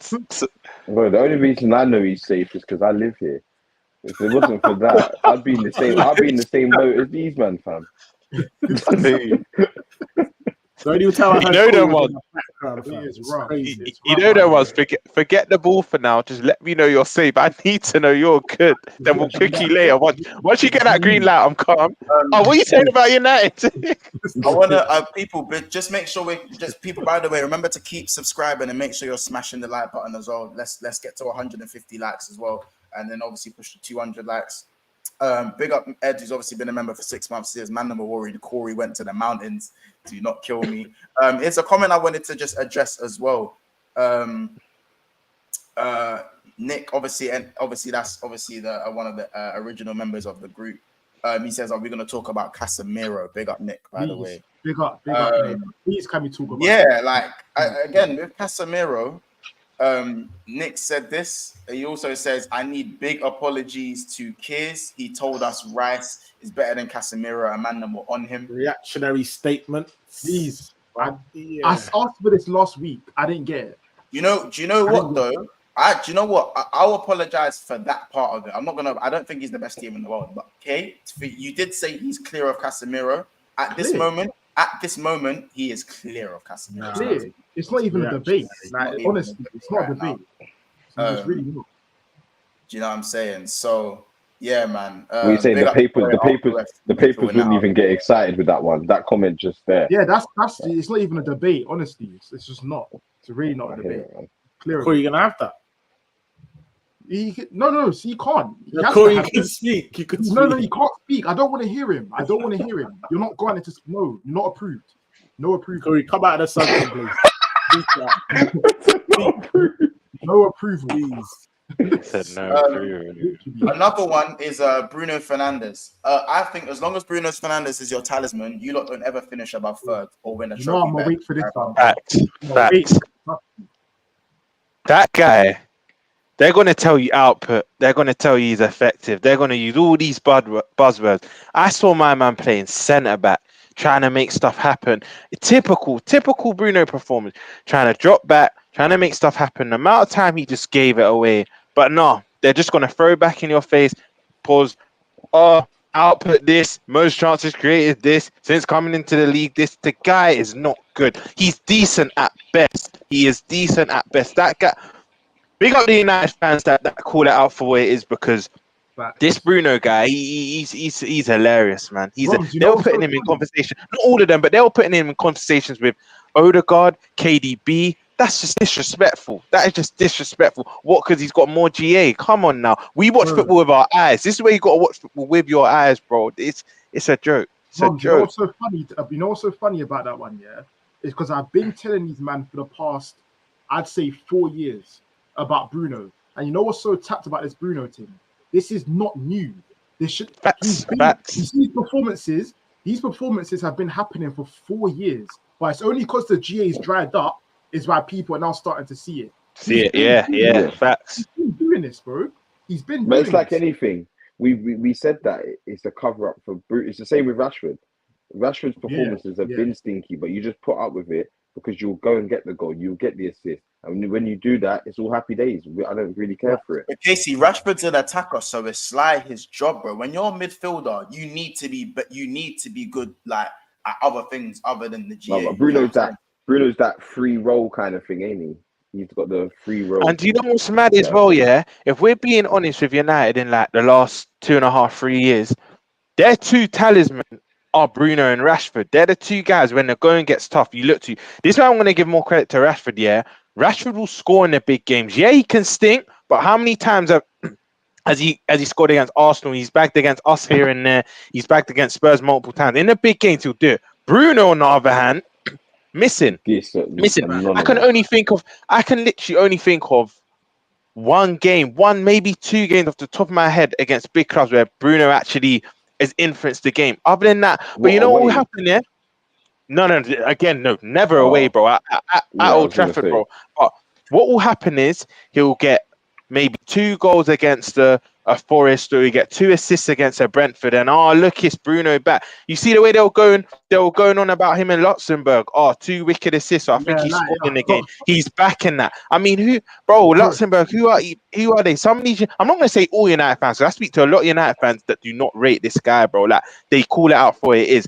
S4: Bro, the only reason I know he's safe is because I live here. If it wasn't for that, I'd be in the same boat as these man, fam.
S7: So you tell
S5: you know them one.
S2: It's rough.
S7: crazy.
S2: It's
S5: You
S2: rough
S5: know
S2: out
S5: there was
S2: there.
S5: forget the ball for now. Just let me know you're safe. I need to know you're good. Then we'll pick you later. Once you get that green light, I'm calm. Oh, what are you saying about United?
S3: I wanna people, but just make sure we just people. By the way, remember to keep subscribing and make sure you're smashing the like button as well. Let's get to 150 likes as well, and then obviously push to 200 likes. Big up Ed, who's obviously been a member for 6 months. Says, man, never worried. Corey went to the mountains. Do not kill me. It's a comment I wanted to just address as well. Nick, obviously, and obviously that's obviously the one of the original members of the group. He says, "Are we going to talk about Casemiro?" Big up, Nick. By the way,
S2: big up, Nick. Please, can we talk about?
S3: Yeah, like again with Casemiro. Nick said this. He also says, "I need big apologies to Kears. He told us Rice is better than Casemiro. A man number on him."
S7: Reactionary statement.
S2: Please, I asked for this last week. I didn't get it.
S3: Do you know what though? Do you know what? I'll apologize for that part of it. I don't think he's the best team in the world. But okay, you did say he's clear of Casemiro. At this moment, he is clear of Casemiro.
S2: Clear. It's not even a debate. Like, honestly, it's not a debate. It's really not.
S3: Do you know what I'm saying? So yeah, man.
S4: We're saying the papers wouldn't even get excited with that one. That comment just there.
S2: Yeah, that's it's not even a debate. Honestly, it's just not. It's really not a debate. Clear.
S7: Corey, you gonna have that?
S2: No, so he can't.
S7: Corey, you can speak. You can speak.
S2: No, he can't speak. I don't want to hear him. You're not going into no. You're not approved. No approved.
S7: Corey, come out of the subject, please. No approval, please.
S5: Said no.
S3: Another one is Bruno Fernandes. I think as long as Bruno Fernandes is your talisman, you lot don't ever finish above third or win a trophy.
S2: No, I'm gonna wait for this one.
S5: Facts. That guy, they're going to tell you output. They're going to tell you he's effective. They're going to use all these buzzwords. I saw my man playing centre back, trying to make stuff happen. Typical Bruno performance. Trying to drop back, trying to make stuff happen. The amount of time he just gave it away. But no, they're just going to throw back in your face. Pause. Oh, output this. Most chances created this. Since coming into the league, this. The guy is not good. He's decent at best. He is decent at best. That guy. Big up the United fans that call it out for what it is, because this Bruno guy, he's hilarious, man. They were putting him in conversation. Not all of them, but they were putting him in conversations with Odegaard, KDB. That's just disrespectful. That is just disrespectful. What? Because he's got more GA. Come on now. We watch football with our eyes. This is where you got to watch football with your eyes, bro. It's a joke. It's a joke.
S2: You know what's so funny? You know what's so funny about that one? Yeah, is because I've been telling these man for the past, I'd say 4 years about Bruno. And you know what's so tapped about this Bruno thing? This is not new. This should
S5: facts.
S2: These performances have been happening for 4 years, but it's only because the GA's dried up is why people are now starting to see it.
S5: Yeah. Facts.
S2: He's been doing this, bro. He's been doing
S4: But it's like
S2: this.
S4: anything. We said that it's a cover up for Bruno. It's the same with Rashford. Rashford's performances have been stinky, but you just put up with it because you'll go and get the goal, you'll get the assist. And when you do that, it's all happy days. I don't really care for it.
S3: But Casey, Rashford's an attacker, so it's like his job, bro. When you're a midfielder, you need to be good, like at other things other than the GA.
S4: No, but Bruno's that free roll kind of thing, ain't he? He's got the free roll.
S5: And do you know what's mad as well, yeah? If we're being honest with United in like the last 2.5, 3 years, their two talismen are Bruno and Rashford. They're the two guys when the going gets tough, you look to. This is why I'm going to give more credit to Rashford, yeah? Rashford will score in the big games. Yeah, he can stink, but how many times has he scored against Arsenal? He's backed against us here and there. He's backed against Spurs multiple times. In the big games, he'll do it. Bruno, on the other hand, missing. I can literally only think of one maybe 2 games off the top of my head against big clubs where Bruno actually has influenced the game. Other than that, but you know what will happen there? No, never away, bro. At Old Trafford, bro. But what will happen is he'll get maybe 2 goals against a Forest, or he get 2 assists against a Brentford, and look, it's Bruno back. You see the way they were going on about him in Luxembourg. 2 wicked assists. So I think he's scored in the game. He's back in that. I mean, Luxembourg? Who are they? Some of these. I'm not going to say all United fans. So I speak to a lot of United fans that do not rate this guy, bro. Like they call it out for what it is.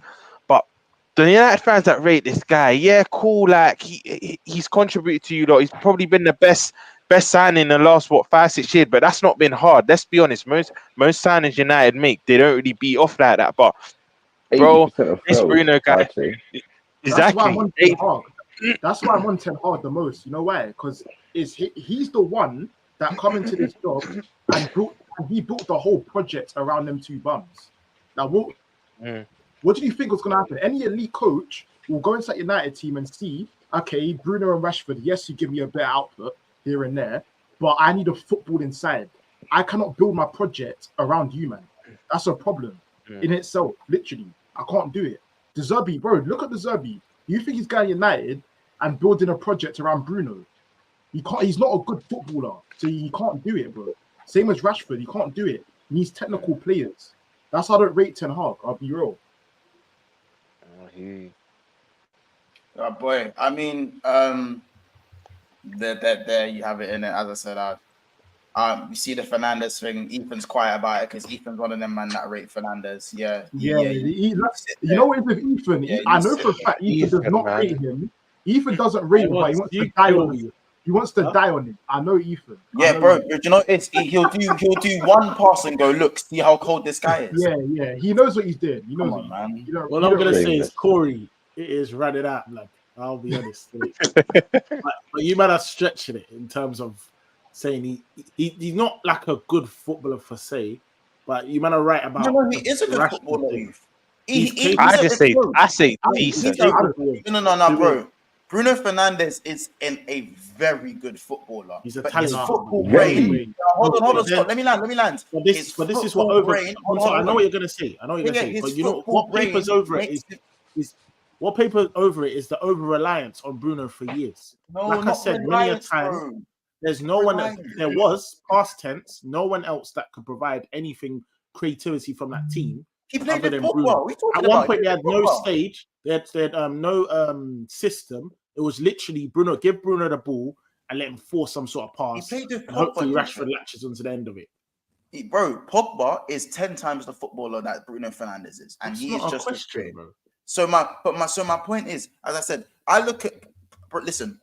S5: the United fans that rate this guy, yeah, cool. Like he's contributed to you lot. He's probably been the best signing in the last 5-6 years. But that's not been hard. Let's be honest. Most signings United make, they don't really beat off like that. But bro,
S4: 80% of
S5: this
S4: failed,
S5: Bruno guy,
S4: I'd say.
S2: That's why I'm
S5: exactly.
S2: on Ten Hag. That's why I'm on Ten Hag the most. You know why? Because he's the one that come into this job and he built the whole project around them two bums. Now, what do you think was going to happen? Any elite coach will go inside United team and see, okay, Bruno and Rashford, yes, you give me a better output here and there, but I need a football inside. I cannot build my project around you, man. That's a problem in itself, literally. I can't do it. De Zerbi, bro, look at De Zerbi. You think he's going United and building a project around Bruno? He's not a good footballer, so he can't do it, bro. Same as Rashford, he can't do it. He needs technical players. That's how I don't rate Ten Hag, I'll be real.
S3: Oh boy, I mean, there you have it in it. As I said, you see the Fernandes thing. Ethan's quiet about it because Ethan's one of them man that rate Fernandes. Yeah.
S2: You know what it is with Ethan? I know for a fact Ethan does not rate him. Ethan doesn't rate him, but he wants to die on him. He wants to die on him. I know Ethan.
S3: Yeah, bro. You know, he'll do one pass and go, look, see how cold this guy is.
S2: Yeah. He knows what he's doing. He knows
S3: on, man.
S7: What I'm gonna say is Corey. It is run it out, like I'll be honest. but you might have stretching it in terms of saying he's not like a good footballer per se, but you might have right about.
S3: No, he is a good footballer.
S5: I say decent.
S3: No, bro. Bruno Fernandes is a very good footballer.
S7: He's a talent.
S3: Football brain. Hold on, Scott. Let me land.
S7: But this is what over. I know what you're gonna say. But you know what papers over it is what papers over it is the over reliance on Bruno for years. Like I said many a time, there's no one. There was past tense, no one else that could provide anything creativity from that team.
S3: He played
S7: other than Bruno. At one point, they had no stage. They had no system. It was literally Bruno. Give Bruno the ball and let him force some sort of pass.
S3: He played with
S7: Pogba, hopefully, Rashford latches onto the end of it.
S3: Bro, Pogba is 10 times the footballer that Bruno Fernandes is, and he is just as great. So my point is, as I said, I look at. Listen,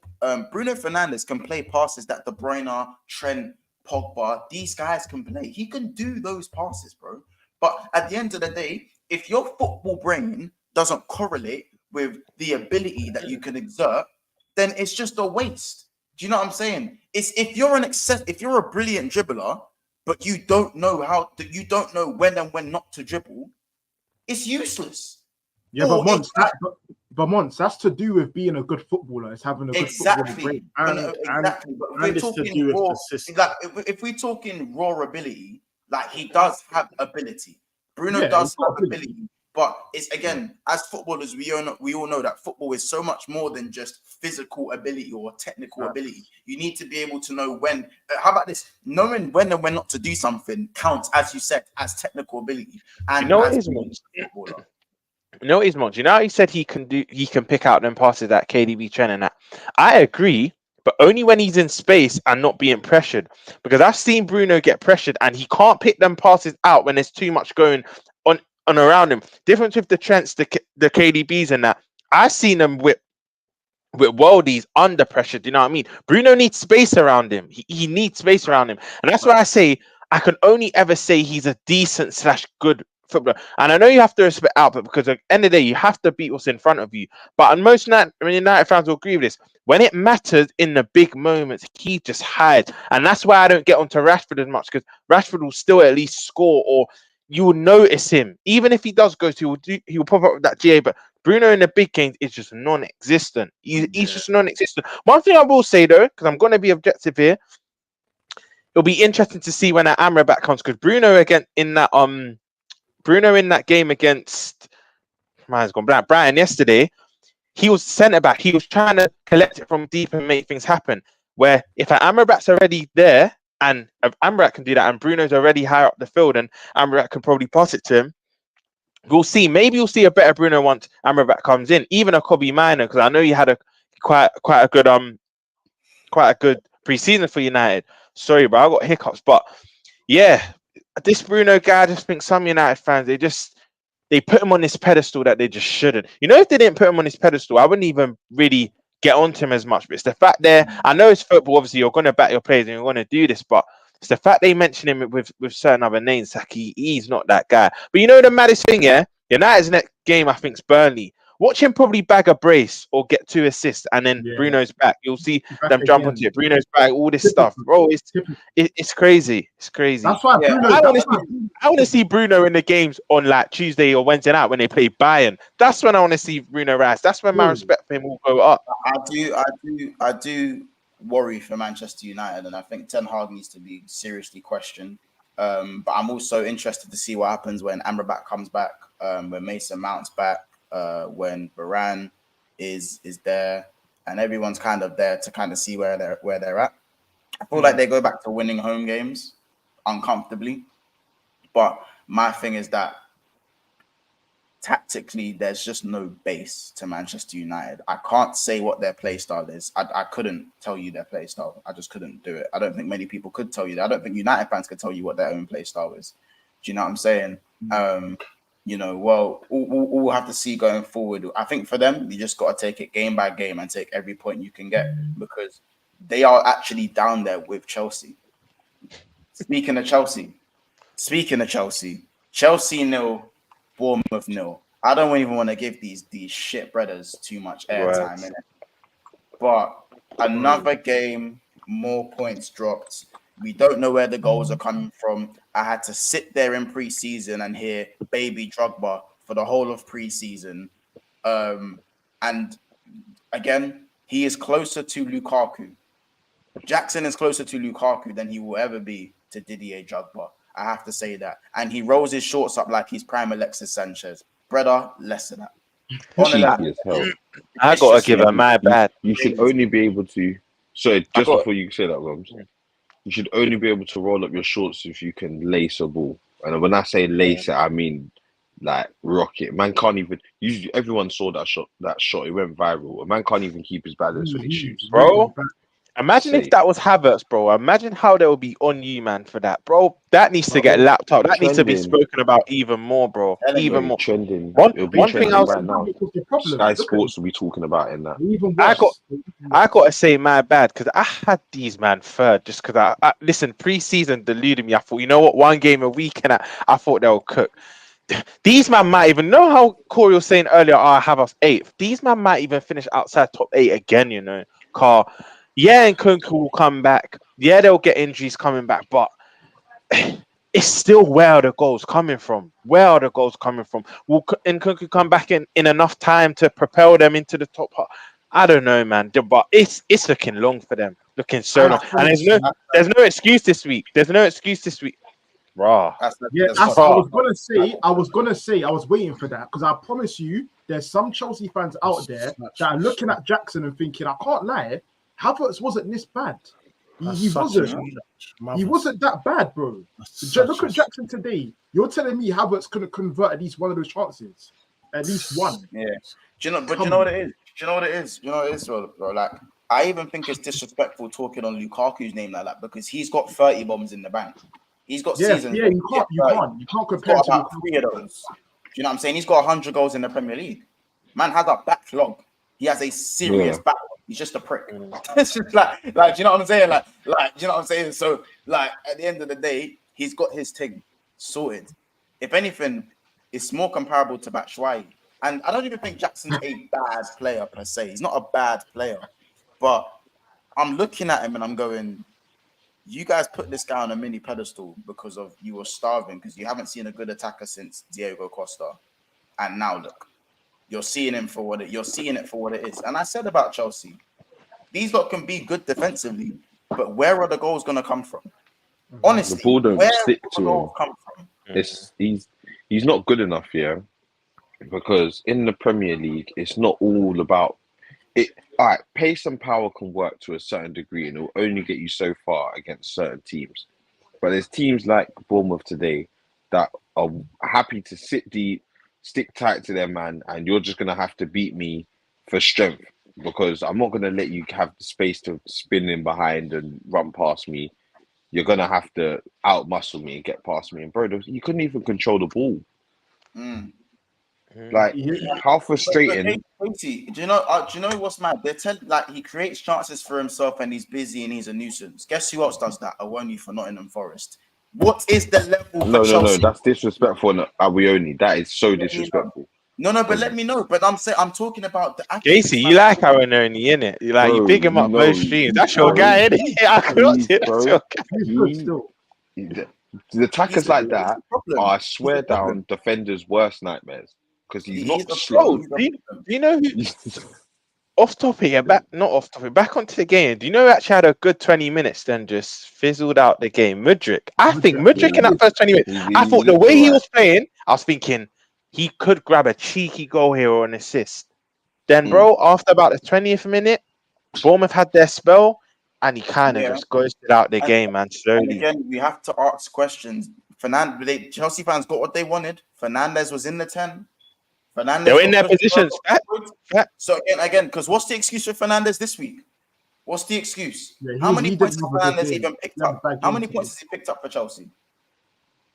S3: Bruno Fernandes can play passes that De Bruyne, Trent, Pogba, these guys can play. He can do those passes, bro. But at the end of the day, if your football brain doesn't correlate with the ability that you can exert, then it's just a waste. Do you know what I'm saying? It's if you're a brilliant dribbler, but you don't know when and when not to dribble, it's useless.
S2: Yeah, but Mons, that's to do with being a good footballer. It's having a good football brain.
S3: Exactly. But we're talking raw, like if we're talking raw ability, like he does have ability. Bruno does have ability, but it's again, as footballers, we all know that football is so much more than just physical ability or technical ability. You need to be able to know when. How about this? Knowing when and when not to do something counts, as you said, as technical ability. And
S5: you know what is Mons? No, it is Mons. You know how he said he can pick out them passes that KDB Trent and that. I agree. But only when he's in space and not being pressured. Because I've seen Bruno get pressured and he can't pick them passes out when there's too much going on around him. Difference with the Trents, the KDBs and that. I've seen them with worldies under pressure. Do you know what I mean? Bruno needs space around him. He needs space around him. And that's why I say I can only ever say he's a decent / good footballer. And I know you have to respect output because at the end of the day, you have to beat what's in front of you. But most United fans will agree with this. When it matters in the big moments, he just hides. And that's why I don't get onto Rashford as much, because Rashford will still at least score, or you will notice him. Even if he does go to, he will pop up with that GA. But Bruno in the big games is just non-existent. He's just non-existent. One thing I will say, though, because I'm going to be objective here, it'll be interesting to see when that Amrabat comes, because Bruno in that game against Brighton yesterday, he was centre back. He was trying to collect it from deep and make things happen. Where if an Amrabat's already there, and if Amrabat can do that, and Bruno's already higher up the field, and Amrabat can probably pass it to him, we'll see. Maybe you'll see a better Bruno once Amrabat comes in, even a Kobe Minor, because I know you had quite a good pre-season for United. Sorry, bro, I got hiccups, but yeah, this Bruno guy, I just think some United fans, they put him on this pedestal that they just shouldn't. You know, if they didn't put him on this pedestal, I wouldn't even really get onto him as much. But it's the fact there. I know it's football. Obviously, you're going to back your players and you're going to do this, but it's the fact they mention him with certain other names. Like he's not that guy. But you know the maddest thing, yeah. United's next game, I think, is Burnley. Watch him probably bag a brace or get 2 assists, and then Bruno's back. You'll see them jump onto it. Bruno's back, all this stuff, bro. It's crazy. It's crazy.
S2: That's why Bruno.
S5: I want to see Bruno in the games on like Tuesday or Wednesday night when they play Bayern. That's when I want to see Bruno rise. That's when my respect for him will go up.
S3: I do worry for Manchester United, and I think Ten Hag needs to be seriously questioned. But I'm also interested to see what happens when Amrabat comes back, when Mason Mount's back. When Varane is there, and everyone's kind of there to kind of see where they're at. I feel like they go back to winning home games uncomfortably, but my thing is that tactically there's just no base to Manchester United. I can't say what their play style is. I couldn't tell you their play style. I just couldn't do it. I don't think many people could tell you that. I don't think United fans could tell you what their own play style is. Do you know what I'm saying? You know, well, we'll have to see going forward. I think for them, you just got to take it game by game and take every point you can get, because they are actually down there with Chelsea. Speaking of Chelsea, Chelsea 0, Bournemouth 0. I don't even want to give these shit breaders too much airtime in it. But another game, more points dropped. We don't know where the goals are coming from. I had to sit there in pre-season and hear Baby Drogba for the whole of pre-season. And again, he is closer to Lukaku. Jackson is closer to Lukaku than he will ever be to Didier Drogba. I have to say that. And he rolls his shorts up like he's prime Alexis Sanchez. Brother, less than that.
S4: Cheeky as hell.
S5: I got to give her my bad.
S4: You should only be able to... Sorry, just before you say that, Roms. You should only be able to roll up your shorts if you can lace a ball. And when I say lace it, I mean like rocket. Man can't even. Usually, everyone saw that shot. It went viral. A man can't even keep his balance when he shoots,
S5: bro. Imagine if that was Havertz, bro. Imagine how they'll be on you, man, for that, bro. That needs to get lapped up. That needs to be spoken about even more, bro. Even more.
S4: Trending.
S5: One thing else
S4: right now. Sky Sports will be talking about it in that.
S5: I got to say my bad, because I had these man third just because I listen, pre-season deluded me. I thought, you know what, one game a week, and I thought they'll cook. These man might even know how Corey was saying earlier, I have us 8th. These man might even finish outside top 8 again, you know. Car. Yeah, and Kunku will come back. Yeah, they'll get injuries coming back, but it's still where are the goals coming from? Where are the goals coming from? Will Kunku come back in enough time to propel them into the top half? I don't know, man. But it's looking long for them. Looking so long. And there's no excuse this week. Raw.
S2: I was gonna say, I was waiting for that, because I promise you, there's some Chelsea fans out there that are looking at Jackson and thinking, I can't lie, Havertz wasn't this bad. He wasn't that bad, bro. Look at Jackson today. You're telling me Havertz couldn't convert at least one of those chances, at least one.
S3: Yeah. Do you know what it is? Bro. Like, I even think it's disrespectful talking on Lukaku's name like that, because he's got 30 bombs in the bank. He's got seasons.
S2: Yeah, you can't compare to
S3: about 3 of those. Do you know what I'm saying? He's got 100 goals in the Premier League. Man has a backlog. He has a serious backlog. He's just a prick. It's just like, do you know what I'm saying? Like, do you know what I'm saying? So, like, at the end of the day, he's got his thing sorted. If anything, it's more comparable to Batshuayi. And I don't even think Jackson's a bad player per se. He's not a bad player. But I'm looking at him and I'm going, you guys put this guy on a mini pedestal because of you were starving, because you haven't seen a good attacker since Diego Costa. And now look, you're seeing it for what it is. And I said about Chelsea, these lot can be good defensively, but where are the goals going to come from? Honestly,
S4: the ball don't
S3: where
S4: stick
S3: the
S4: to
S3: goals
S4: him.
S3: come from?
S4: He's not good enough, yeah. Because in the Premier League, it's not all about it. All right, pace and power can work to a certain degree, and it will only get you so far against certain teams. But there's teams like Bournemouth today that are happy to sit deep, stick tight to their man, and you're just gonna have to beat me for strength, because I'm not gonna let you have the space to spin in behind and run past me. You're gonna have to out muscle me and get past me. And bro, you couldn't even control the ball. Like, how frustrating.
S3: Katie, do you know what's mad? He creates chances for himself and he's busy and he's a nuisance. Guess who else does that? Awoni for Nottingham Forest. What is the level for Chelsea?
S4: No, that's disrespectful. Awoni, that is so disrespectful.
S3: No, but let me know. But I'm talking about the
S5: Casey, you like Awoni, innit? You big him up both streams. That's your guy, innit? I cannot say that's your guy.
S4: The attackers like that are, I swear down, defenders' worst nightmares. Because he's not slow.
S5: Do you know who? Off topic and not off topic. Back onto the game. Do you know who actually had a good 20 minutes then just fizzled out the game? Mudryk. I think Mudryk in that first 20 minutes. I thought the way he was playing, I was thinking he could grab a cheeky goal here or an assist. Then, bro, after about the 20th minute, Bournemouth had their spell and he kind of just ghosted out the game, man. Slowly.
S3: And again, we have to ask questions. Chelsea fans got what they wanted. Fernandes was in the 10.
S5: They were in their positions.
S3: So again, because what's the excuse for Fernandes this week? What's the excuse?
S2: Yeah,
S3: How many points has Fernandes even picked up? How many points has he picked up for Chelsea?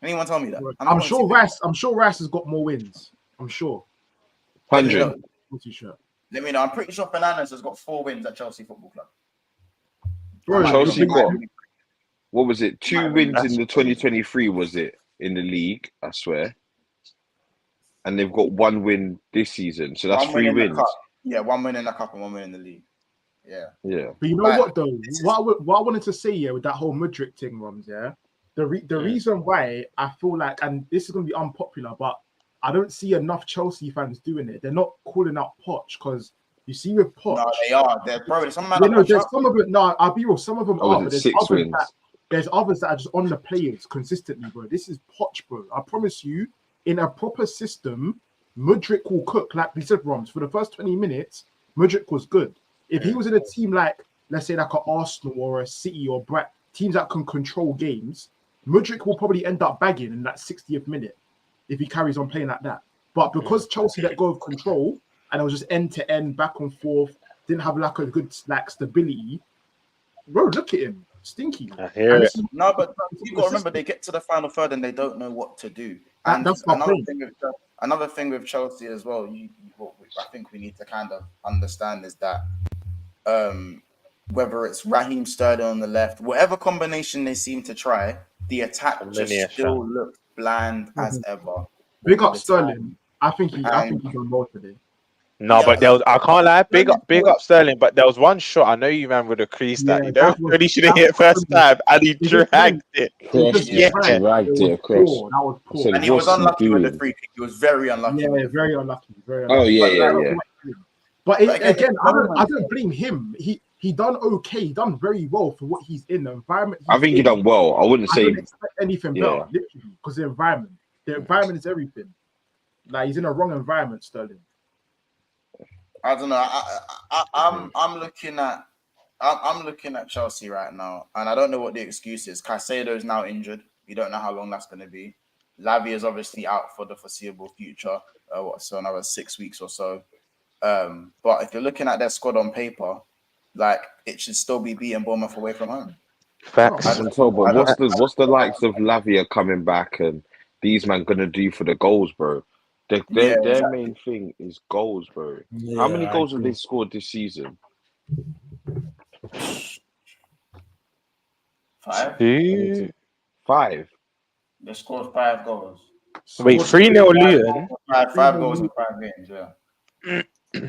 S3: Anyone tell me that?
S2: I'm sure Rice has got more wins. I'm sure.
S4: 100.
S3: Let me know. I'm pretty sure Fernandes has got 4 wins at Chelsea Football Club.
S2: Bro,
S4: Chelsea got, what was it? 2 wins in the 2023, was it? In the league, I swear. And they've got 1 win this season. So that's 3 wins.
S3: Yeah, 1 win in the cup and 1 win in the league. Yeah.
S2: But you know what, though? What I wanted to say, with that whole Mudryk thing, Roms, the reason why I feel like, and this is going to be unpopular, but I don't see enough Chelsea fans doing it. They're not calling out Poch because you see with Poch.
S3: No, they are. They're probably some man.
S2: There's some of it. No, I'll be real. Some of them are. But there's others that are just on the players consistently, bro. This is Poch, bro. I promise you, in a proper system, Mudryk will cook. Like we said, Roms, for the first 20 minutes, Mudryk was good. If he was in a team like, let's say, like an Arsenal or a City or Brighton, teams that can control games, Mudryk will probably end up bagging in that 60th minute if he carries on playing like that. But because Chelsea let go of control and it was just end to end, back and forth, didn't have like a good stability. Bro, look at him, stinky.
S5: I hear it.
S3: No, but you got to remember, they get to the final third and they don't know what to do. And
S2: that's
S3: another thing with Chelsea as well. I think we need to kind of understand is that whether it's Raheem Sterling on the left, whatever combination they seem to try, the attack just still looks bland as ever.
S2: Big up Sterling. I think he's on board today.
S5: No, but there was, I can't lie, big up Sterling, but there was one shot, I know you man with a crease that you don't really should have hit first time, and he dragged it.
S4: Dragged it across.
S2: That was poor.
S3: And he was unlucky with the free kick. He was very unlucky.
S2: Yeah, very unlucky.
S4: Oh, yeah.
S2: But again, I don't blame him. He done okay. He done very well for what he's in. The environment.
S4: I think he done well. I wouldn't say
S2: don't expect anything better, literally, because the environment is everything. Like he's in a wrong environment, Sterling.
S3: I don't know. I'm looking at Chelsea right now, and I don't know what the excuse is. Caicedo is now injured. We don't know how long that's going to be. Lavia is obviously out for the foreseeable future. So another 6 weeks or so. But if you're looking at their squad on paper, like it should still be beating Bournemouth away from home.
S5: Facts.
S4: But what's the likes of Lavia coming back and these man gonna do for the goals, bro? Their main thing is goals, bro. How many goals have they scored this season?
S3: 5.
S4: 5.
S3: They scored 5 goals.
S5: Wait, 3-0 Luton.
S3: 5 goals in 5 games, yeah.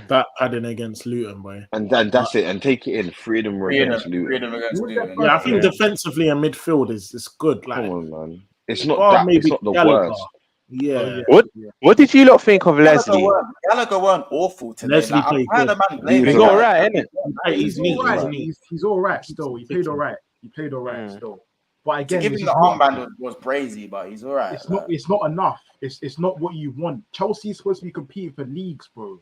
S7: That adding against Luton, boy.
S4: And then that's it. And take it in. Freedom against Luton.
S7: Yeah, I think defensively and midfield is good. Like,
S4: come on, man. It's not that. It's not the worst.
S7: Yeah.
S5: What did you lot think of Leslie?
S3: Gallagher weren't awful today.
S7: Leslie played good.
S5: He's all right, isn't it?
S2: He's all right still. He played all right. Still. But again,
S3: to give him the armband was crazy, but he's all right.
S2: It's not enough. It's not what you want. Chelsea's supposed to be competing for leagues, bro.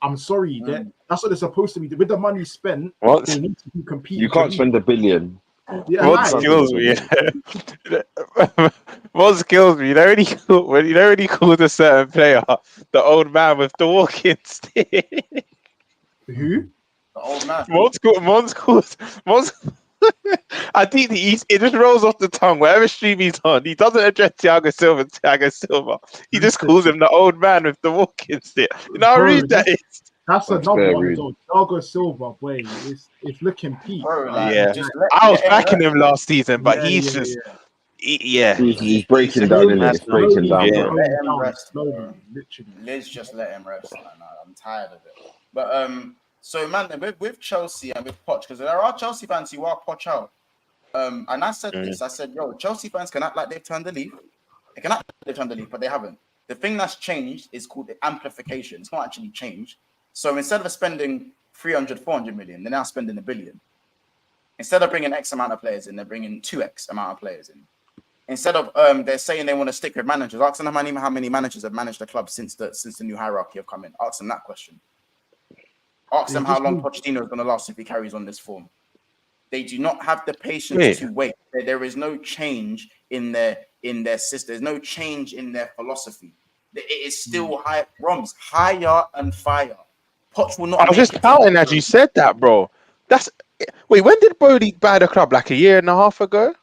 S2: I'm sorry, that's what they're supposed to be. With the money spent, they need to be competing.
S4: You can't spend $1 billion.
S5: What skills me? What skills me? You know when he called a certain player the old man with the walking stick.
S2: Who?
S3: The old man.
S5: Mons called I think it just rolls off the tongue. Whatever stream he's on, he doesn't address Thiago Silva. He just calls him the old man with the walking stick. You know how
S2: Bro,
S5: rude that is?
S2: That's
S4: That's
S2: another
S4: very
S2: one.
S4: rude.
S2: So Thiago Silva, boy, it's looking peak.
S3: Bro, like,
S5: Yeah.
S3: just
S5: I was
S3: let him
S5: backing
S3: work.
S5: him last season, but
S2: Yeah,
S5: he's
S2: yeah,
S5: just,
S2: yeah.
S4: He's breaking
S5: he's
S4: down,
S5: a
S4: innit?
S5: mad
S4: It's breaking
S5: man.
S4: down,
S5: Yeah.
S4: bro.
S3: Let him
S2: Down
S3: rest,
S2: slowly,
S3: bro.
S2: literally.
S3: Liz, just let him rest. Man. I'm tired of it. But so man, with Chelsea and with Poch, because there are Chelsea fans who are Poch out. And I said this. I said, yo, Chelsea fans can act like they've turned the leaf. They can act like they've turned the leaf, but they haven't. The thing that's changed is called the amplification. It's not actually changed. So instead of spending 300, 400 million, they're now spending $1 billion. Instead of bringing X amount of players in, they're bringing 2X amount of players in. Instead of they're saying they want to stick with managers, ask them how many managers have managed the club since the new hierarchy have come in. Ask them that question. Ask them how long Pochettino is going to last if he carries on this form. They do not have the patience to wait. There is no change in their system. There's no change in their philosophy. It is still higher and fire. Poch will not.
S5: I was just counting as you said that, bro. Wait. When did Brody buy the club? Like a year and a half ago?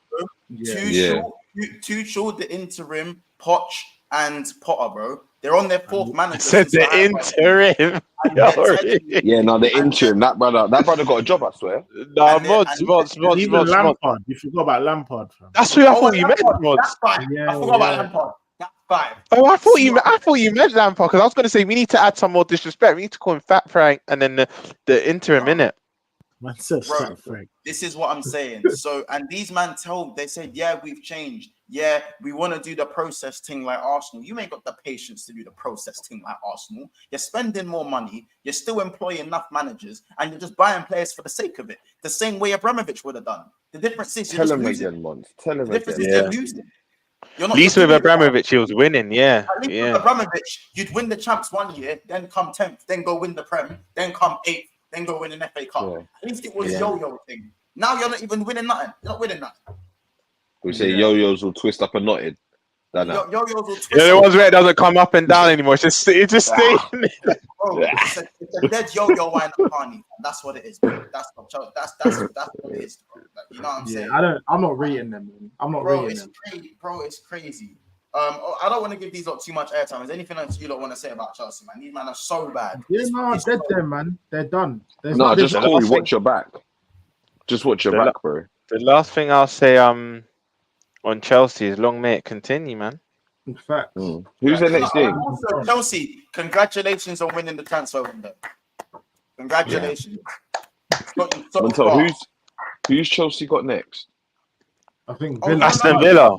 S3: Too short. The interim, Poch and Potter, bro. They're on their fourth manager.
S5: Said the interim.
S4: Yeah, no, the interim. That brother got a job, I swear.
S5: No, mods.
S7: Even Lampard. You forgot about Lampard, fam.
S5: That's who I thought you meant, mods.
S3: That's fine. I forgot about Lampard. That's fine.
S5: Oh, I thought you meant Lampard because I was going to say we need to add some more disrespect. We need to call him Fat Frank and then the interim in it.
S7: Man said Fat Frank.
S3: This is what I'm saying. So, and these man they said, yeah, we've changed. Yeah, we want to do the process thing like Arsenal. You ain't got the patience to do the process thing like Arsenal. You're spending more money. You're still employing enough managers, and you're just buying players for the sake of it. The same way Abramovich would have done. The difference is you're losing. You're not. At least
S5: with Abramovich, he was winning. Yeah,
S3: At least with Abramovich, you'd win the champs 1 year, then come 10th, then go win the Prem, then come 8th, then go win an FA Cup.
S4: Yeah.
S3: At least it was yo-yo thing. Now you're not even winning nothing. You're not winning nothing.
S4: We say yo-yos will twist up and knotted.
S3: Yo-yos will twist.
S5: Yeah, the ones where it doesn't come up and down anymore. It's just staying.
S3: Bro, it's a dead yo-yo wine at party. That's what it is, bro. That's what it is, bro. Like, you know what I'm saying?
S2: I'm not rating them, man. I'm not rating them.
S3: Bro, it's crazy. I don't want to give these lot too much airtime. Is there anything else you lot want to say about Chelsea, man? These men are so bad.
S2: Yeah, no, they're dead, man. They're done.
S4: Just Corey, watch your back. Just watch your back, bro.
S5: The last thing I'll say on Chelsea is long may it continue, man.
S2: In fact,
S4: who's the next game?
S3: Also, Chelsea, congratulations on winning the transfer window. Congratulations.
S4: Yeah. Who's Chelsea got next?
S2: I think
S5: Aston Villa.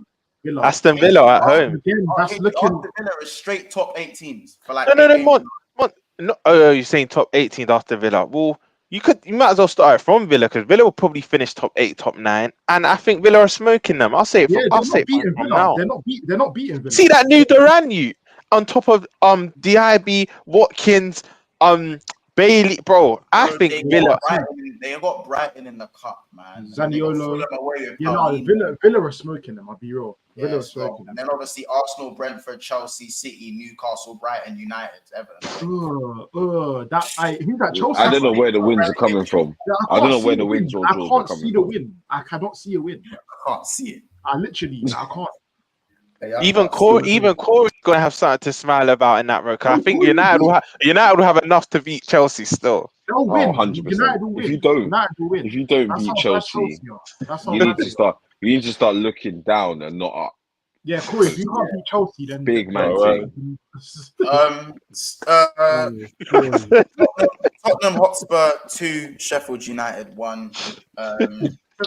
S5: Aston Villa at home.
S2: Again, that's looking.
S3: Aston Villa is straight top 8 teams for like.
S5: No, you're saying top 18 after Villa. Well, you might as well start it from Villa because Villa will probably finish top 8, top 9, and I think Villa are smoking them. I'll say it. I'll say it from now.
S2: They're not beating Villa.
S5: See that new Duran on top of DIB, Watkins, Bailey, bro. I think Villa.
S3: They got Brighton in the cup, man.
S2: Zaniolo. Villa are smoking them. I'll be real. Villa are smoking them.
S3: And then obviously Arsenal, Brentford, Chelsea, City, Newcastle, Brighton, United, Everton.
S2: Who's that Chelsea?
S4: I don't know where the wins are coming from. I don't know where the wins or draws are coming from.
S2: I can't see the win. I cannot see a win.
S3: I can't see it.
S2: I can't.
S5: Even Corey's gonna have something to smile about in that row. I think United will have enough to beat Chelsea still.
S2: They'll win.
S4: 100%.
S2: United will win.
S4: If you don't beat Chelsea, you need to start looking down and not up.
S2: Yeah, Corey, if you can't beat Chelsea, then
S4: big man thing.
S3: Tottenham Hotspur 2, Sheffield United 1.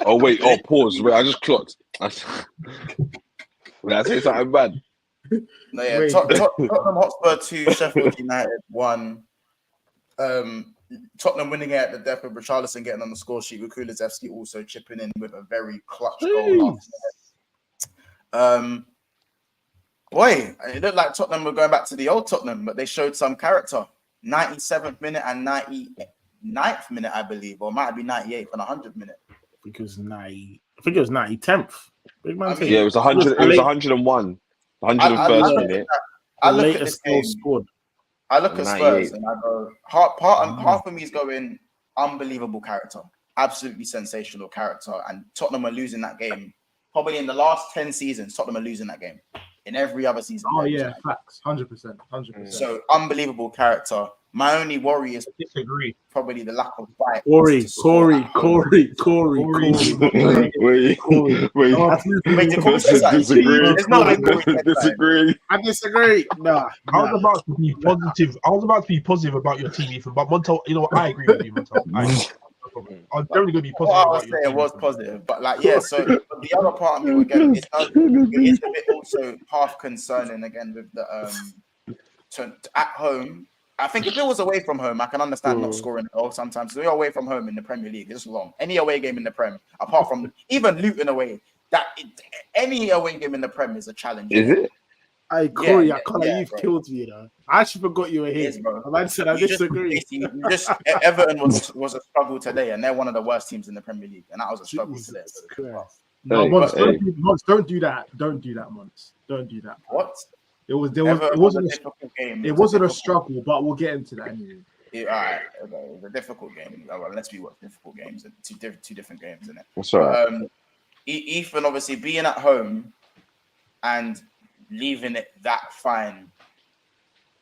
S4: Pause. Wait, I just clocked. When I say something bad.
S3: No, yeah. Tottenham Hotspur 2, Sheffield United 1. Tottenham winning it at the death of Richarlison getting on the score sheet with Kulusevski also chipping in with a very clutch goal. Boy, it looked like Tottenham were going back to the old Tottenham, but they showed some character. 97th minute and 99th minute, I believe, or it might be 98th and 100th minute.
S7: I think it was 90th. Big man.
S4: It was 100. It was 101. 101st minute.
S3: I look at this game.
S7: Scored.
S3: I look at Spurs and I go, half of me is going unbelievable character. absolutely sensational character, and Tottenham are losing that game. Probably in the last 10 seasons, Tottenham are losing that game. In every other season.
S2: Oh yeah, facts, 100%, 100%.
S3: So unbelievable character. My only worry is
S6: Disagree.
S3: probably the lack of fight.
S7: Corey.
S4: Wait, disagree.
S3: It's not like Corey said that.
S4: Disagree.
S7: I disagree. Nah.
S6: I was about to be positive. I was about to be positive about your team, Ethan, but Montel, you know what? I agree with you, Montel. I'm definitely going to be positive.
S3: What I was
S6: about your
S3: saying
S6: team,
S3: was
S6: Ethan.
S3: positive, but like, yeah. So the other part of me again, it is a bit also half concerning again with the at home. I think if it was away from home, I can understand not scoring a goal sometimes. So you're away from home in the Premier League, it's long. Any away game in the Prem, apart from even Luton away, any away game in the Prem is a challenge.
S4: Is it?
S7: Hey, Corey,
S3: Yeah,
S7: I can't you've
S3: bro.
S7: killed me, you know. I actually forgot you were here. I said I disagree.
S3: Everton was a struggle today, and they're one of the worst teams in the Premier League, and that was a struggle today.
S2: No,
S4: Hey,
S2: Mons,
S4: hey.
S2: don't do that. Don't do that, Mons. Don't do that.
S3: What?
S2: It wasn't
S3: a difficult game.
S2: it wasn't a struggle, but we'll get into that anyway.
S3: All right, okay. It was a difficult game. Well, let's be difficult games. Two different games, isn't it?
S4: That's all right.
S3: Ethan, obviously being at home and leaving it that fine.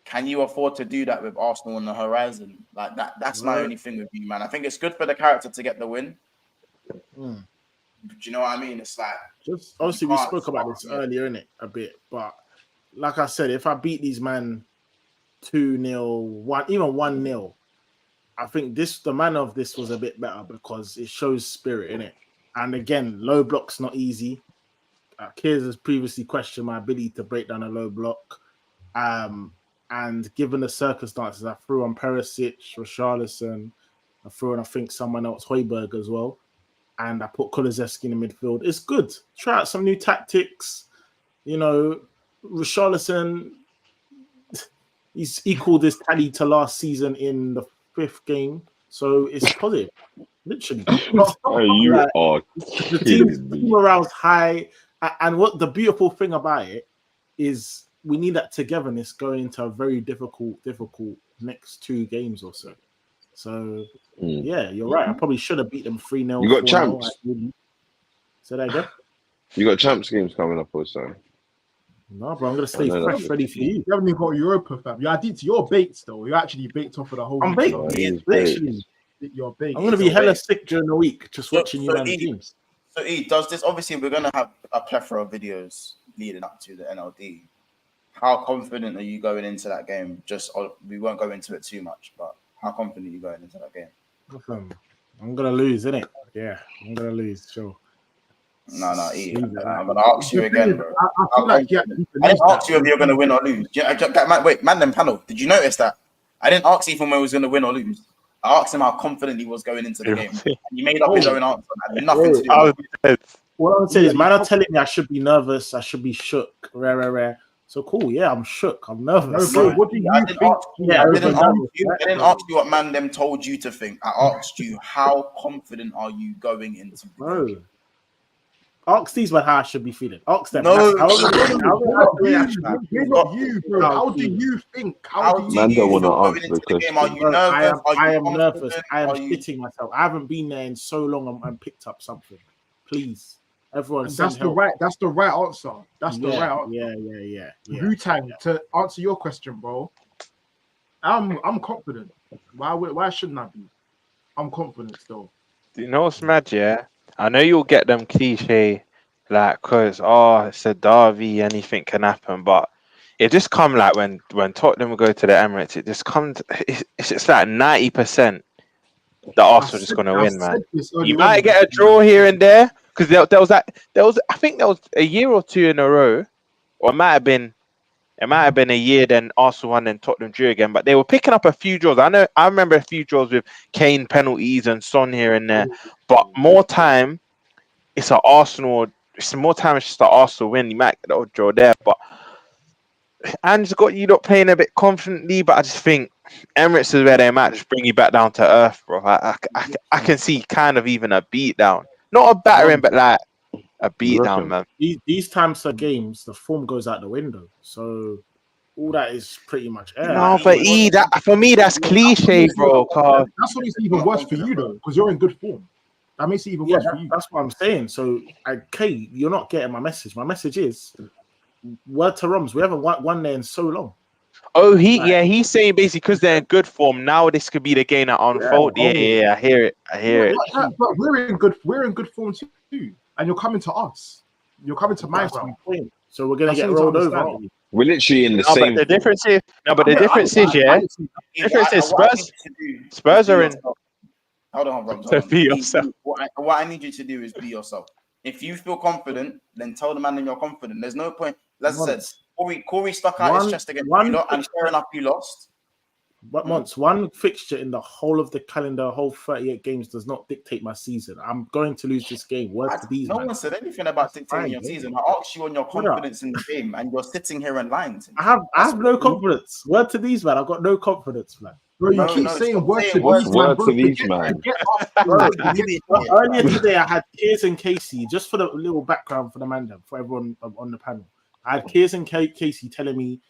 S3: Can you afford to do that with Arsenal on the horizon? Like that's my only thing with you, man. I think it's good for the character to get the win. Do you know what I mean? It's like
S7: just obviously we spoke about this earlier, innit? A bit, but like I said, if I beat these man 2-0, 1, even 1-0, I think the manner of this was a bit better because it shows spirit in it. And again, low block's not easy. Kiers has previously questioned my ability to break down a low block. And given the circumstances, I threw on Perisic, Richarlison, I threw on, I think, someone else, Højbjerg as well. And I put Kulusevski in the midfield. It's good. Try out some new tactics. You know, Richarlison, he's equaled his tally to last season in the 5th game. So it's positive. Literally.
S4: You are
S7: the team morale's high. And what the beautiful thing about it is we need that togetherness going into a very difficult next 2 games or so. So, yeah, you're right. I probably should have beat them 3-0.
S4: You got champs.
S7: Say that again?
S4: You got champs games coming up also.
S7: No, bro, I'm going to stay fresh, ready for you.
S2: You haven't even got Europa, fam. You're baked, though. You're actually baked off of the whole
S7: I'm baked. Literally.
S2: You're baked.
S7: I'm going to be hella sick during the week just watching you man's teams.
S3: So, does this, obviously, we're going to have a plethora of videos leading up to the NLD. How confident are you going into that game? We won't go into it too much, but how confident are you going into that game?
S7: I'm going to lose, innit? Yeah, I'm going to lose, sure.
S3: No, I'm going to ask you again, bro.
S2: I didn't
S3: ask you if you're going to win or lose. Wait, man, them panel, did you notice that? I didn't ask Ethan when he was going to win or lose. I asked him how confident he was going into the game. And he made up his own answer. It had nothing to do with it.
S7: What I would say is, man, are telling me I should be nervous. I should be shook. Rare. So cool. Yeah, I'm shook. I'm nervous.
S2: No, bro, what do you think?
S3: I didn't ask you what man them told you to think. I asked you how confident are you going into the game?
S7: Ask these men how I should be feeling. Ask them.
S2: No, not you, bro. How do you think?
S4: Man don't want to answer the question.
S3: Are you nervous?
S7: I am nervous. I am shitting myself. I haven't been there in so long and picked up something. Please, everyone.
S2: That's the right answer. That's the right answer.
S7: Yeah.
S2: Wu-Tang, to answer your question, bro. I'm confident. Why shouldn't I be? I'm confident still.
S5: You know what's mad, yeah? I know you'll get them cliche, like, because, it's a derby, anything can happen, but it just come like when Tottenham will go to the Emirates, it just comes, it's just like 90% the Arsenal just going to win, man. You might get a draw here and there, because there was I think there was a year or 2 in a row, or it might have been a year then Arsenal won and Tottenham drew again, but they were picking up a few draws. I remember a few draws with Kane penalties and Son here and there, but more time it's an Arsenal. It's more time it's just an Arsenal win. You might get the odd draw there, but Ange's got you not playing a bit confidently. But I just think Emirates is where they might just bring you back down to earth, bro. I can see kind of even a beat down, not a battering, but like a beat down, man.
S7: These times of games, the form goes out the window. So all that is pretty much air.
S5: No, but for me, that's cliche, bro.
S2: That's what it's even worse for you, though, because you're in good form. That makes it even
S7: Yeah,
S2: worse for you.
S7: that's what I'm saying. So, Kate, you're not getting my message. My message is, word to Roms, we haven't won there in so long.
S5: Oh, he's saying basically because they're in good form now. This could be the game that unfold. Yeah, I hear it.
S2: But we're in good form too, and you're coming to us. You're coming to my ground.
S7: So we're gonna
S2: That's
S7: get
S2: what you
S7: rolled
S2: need to
S7: over.
S2: understand.
S4: We're literally in the
S5: No,
S4: same.
S5: but the difference is Spurs are in.
S3: Hold on, Rob.
S5: So be yourself.
S3: What I need you to do is be yourself. If you feel confident, then tell the man that you're confident. There's no point. As I said, Corey stuck out his chest against you lot, and fair enough, you lost.
S7: But one fixture in the whole of the calendar, whole 38 games, does not dictate my season. I'm going to lose this game. Word to these,
S3: no one said anything about dictating your season. I asked you on your confidence in the game, and you're sitting here and lying to me.
S7: I have no confidence. Word to these, man. I've got no confidence, man.
S2: Bro, you keep saying word to these, man.
S7: Earlier today, I had Kears and Casey, just for the little background for the man, for everyone on the panel. I had Kears and Casey telling me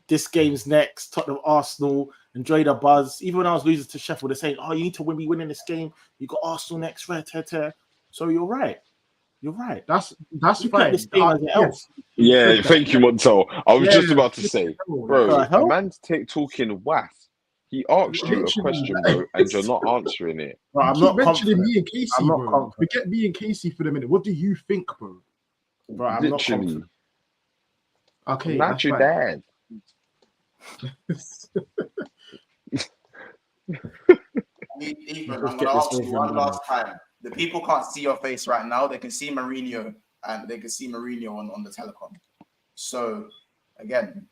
S7: this game's next, Tottenham, Arsenal, enjoy the buzz. Even when I was losing to Sheffield, they're saying, oh, you need to be winning this game. You got Arsenal next, So you're right. You're right.
S2: That's fine.
S4: Yeah, thank you, Montel. I was just about to say, bro, a man's talking waff. He asked you a question, bro, and you're not answering it.
S2: Bro, I'm not mentioning me and Casey, bro. Forget me and Casey for the minute. What do you think, bro?
S7: Bro, I'm not confident.
S2: Okay,
S4: not your dad.
S3: Ethan, I'm gonna ask you one last time. The people can't see your face right now. They can see Mourinho, and they can see Mourinho on the telecom. So, again,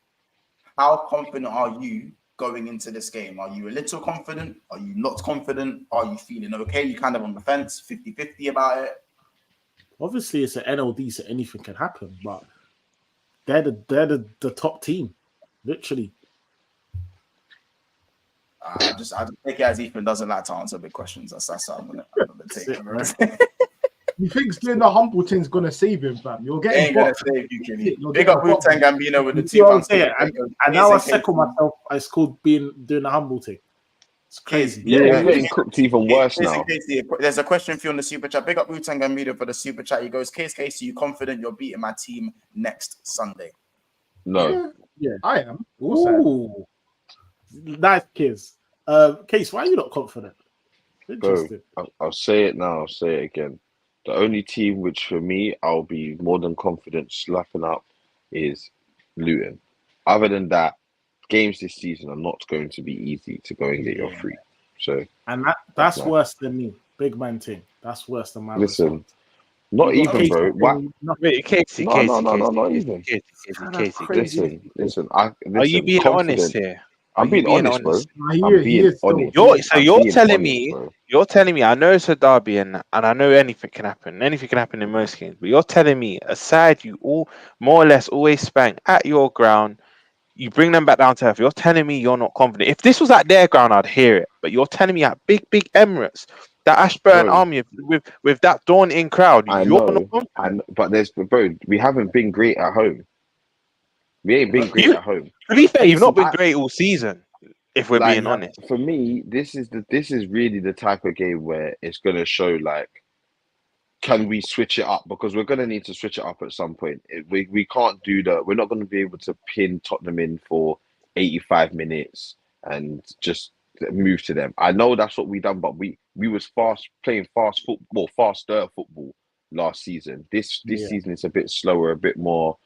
S3: how confident are you going into this game? Are you a little confident? Are you not confident? Are you feeling okay? You kind of on the fence, 50-50 about it?
S7: Obviously, it's an NLD, so anything can happen, but they're the top team, literally.
S3: I just take it as Ethan doesn't like to answer big questions. That's how I'm gonna take it.
S2: You think doing the humble thing's gonna save him, fam? You're getting
S3: ain't gonna save you, Kenny. Big up Wu-Tang Gambino with the £2.
S7: And now I second myself. It's called doing the humble thing. It's crazy.
S4: Yeah, it's getting cooked even worse now.
S3: There's a question for you on the super chat. Big up Wu-Tang Gambino for the super chat. He goes, Casey, you confident you're beating my team next Sunday?
S4: No.
S2: Yeah, I am.
S7: Ooh. Nice kiss. Case, why are you not confident?
S4: Interesting. I'll say it now. I'll say it again. The only team which, for me, I'll be more than confident slapping up is Luton. Other than that, games this season are not going to be easy to go and get your free. So,
S7: and that's worse than me. Big man thing. That's worse than my.
S4: Listen, not even, bro.
S5: Wait, Casey,
S4: not even. Listen. Are
S5: you being honest here?
S4: I'm being honest, bro.
S5: You're telling me. I know it's a derby, and I know anything can happen. Anything can happen in most games. But you're telling me, aside you all more or less always spank at your ground, you bring them back down to earth. You're telling me you're not confident. If this was at their ground, I'd hear it. But you're telling me at big Emirates, that Ashburn Army with that daunting crowd,
S4: I know. But we haven't been great at home. We ain't been great at home.
S5: To be fair, you've not been great all season. If we're being honest,
S4: for me, this is really the type of game where it's gonna show can we switch it up? Because we're gonna need to switch it up at some point. We can't do that. We're not gonna be able to pin Tottenham in for 85 minutes and just move to them. I know that's what we done, but we was playing faster football last season. This season is a bit slower, a bit more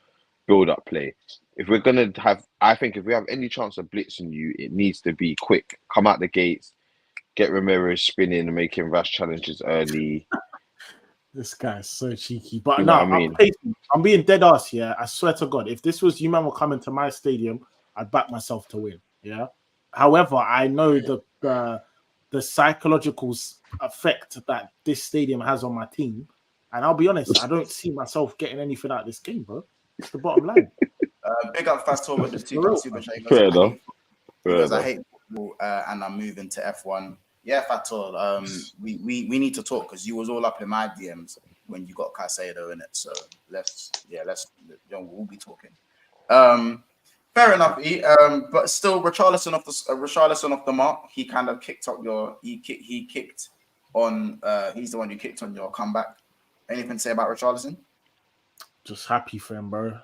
S4: build-up play. If we're gonna if we have any chance of blitzing you, it needs to be quick. Come out the gates, get Ramirez spinning and making rash challenges early.
S7: This guy's so cheeky. But
S4: you
S7: no,
S4: know what I mean?
S7: I'm being dead ass here. I swear to God, if this was you man were coming to my stadium, I'd back myself to win. Yeah. However, I know the psychological effect that this stadium has on my team, and I'll be honest, I don't see myself getting anything out of this game, bro. It's the bottom line.
S3: Big up Fast Tour with the super chat.
S4: Fair enough.
S3: Because I hate football and I'm moving to F1. Yeah, Fatul. We need to talk because you was all up in my DMs when you got Caicedo in it. So we'll be talking. Fair enough, but still, Richarlison off the mark. He kind of kicked up he kicked on. He's the one who kicked on your comeback. Anything to say about Richarlison?
S7: Just happy for him, bro.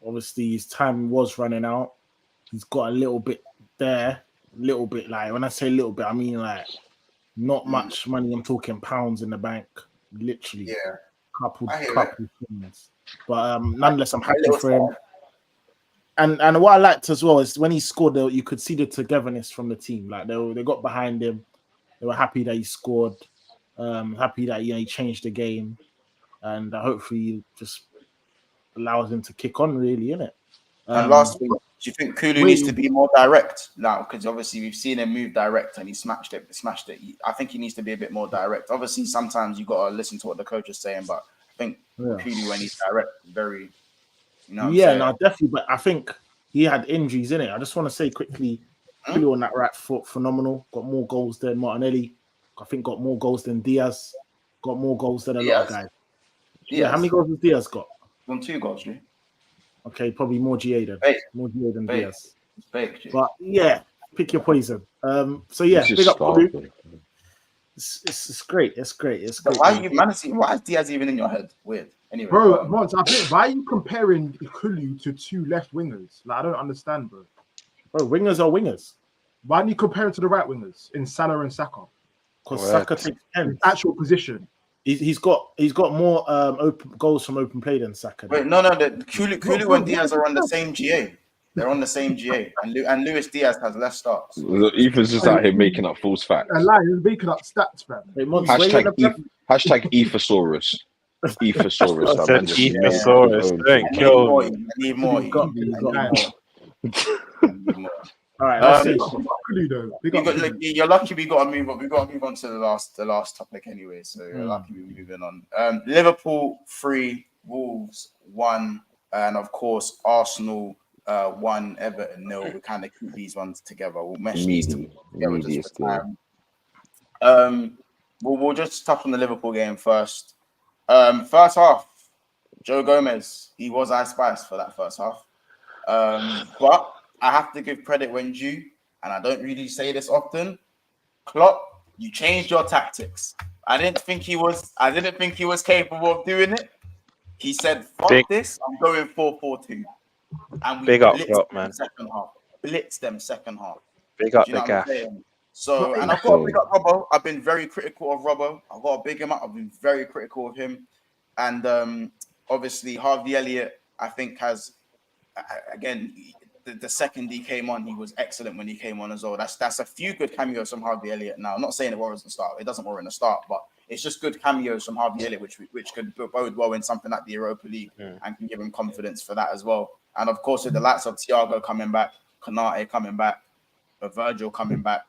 S7: Obviously his time was running out. He's got a little bit there, little bit like when I say little bit, I mean like not much money. I'm talking pounds in the bank, literally.
S3: Yeah,
S7: couple
S3: I hear
S7: things. But nonetheless, I'm happy
S3: little
S7: for him. And what I liked as well is when he scored, you could see the togetherness from the team. Like they got behind him. They were happy that he scored. Happy that he changed the game, and hopefully just allows him to kick on. Really, innit?
S3: And last thing, do you think Kulu needs to be more direct now? Because obviously we've seen him move direct and he smashed it. I think he needs to be a bit more direct. Obviously, sometimes you got to listen to what the coach is saying, but I think Kulu, when he's direct, very, no,
S7: definitely. But I think he had injuries in it. I just want to say quickly, Kulu on that right foot, phenomenal. Got more goals than Martinelli. I think got more goals than Diaz. Got more goals than a lot of guys. Yeah, how many goals has Diaz got?
S3: Won 2 goals, G.
S7: Okay, probably more GA than Diaz. But yeah, pick your poison. So yeah, big up Kulu. It's great. It's great. It's great.
S3: Why is Diaz even in your head? Weird. Anyway,
S2: bro, Mons, why are you comparing Kulu to 2 left wingers? Like, I don't understand, bro.
S7: Bro, wingers are wingers.
S2: Why do you compare him to the right wingers in Salah and Saka?
S7: Because Saka takes 10.
S2: Actual position.
S7: He's got more open goals from open play than Saka.
S3: Wait, no, Kulu and Diaz are on the same GA. They're on the same GA, and Luis Diaz has less starts.
S4: Ethan's just out here making up false facts.
S2: A lie, he's making up stats, man.
S4: Hashtag Ethosaurus. Ethosaurus.
S3: I need more.
S7: All right,
S3: you're lucky we got to move on. We got to move on to the last topic anyway. So you're lucky we're moving on. Liverpool 3, Wolves 1, and of course Arsenal 1, Everton 0. We kind of keep these ones together. We'll mesh these together just for time. We'll just touch on the Liverpool game first. First half, Joe Gomez, he was Ice Spice for that first half. But I have to give credit when due, and I don't really say this often. Klopp, you changed your tactics. I didn't think he was capable of doing it. He said, "Fuck this, I'm going 4-4-2." And we blitzed them second half. Blitzed them second half.
S5: Big up the gaff.
S3: So, and I've got to big up Robbo. I've been very critical of Robbo. I've got to big him up. I've been very critical of him. And obviously, Harvey Elliott, I think, has, again, the second he came on, he was excellent when he came on as well. That's a few good cameos from Harvey Elliott now. I'm not saying it warrants a start. It doesn't warrant a start, but it's just good cameos from Harvey Elliott, which could bode well in something like the Europa League and can give him confidence for that as well. And of course, with the likes of Thiago coming back, Konate coming back, Virgil coming back,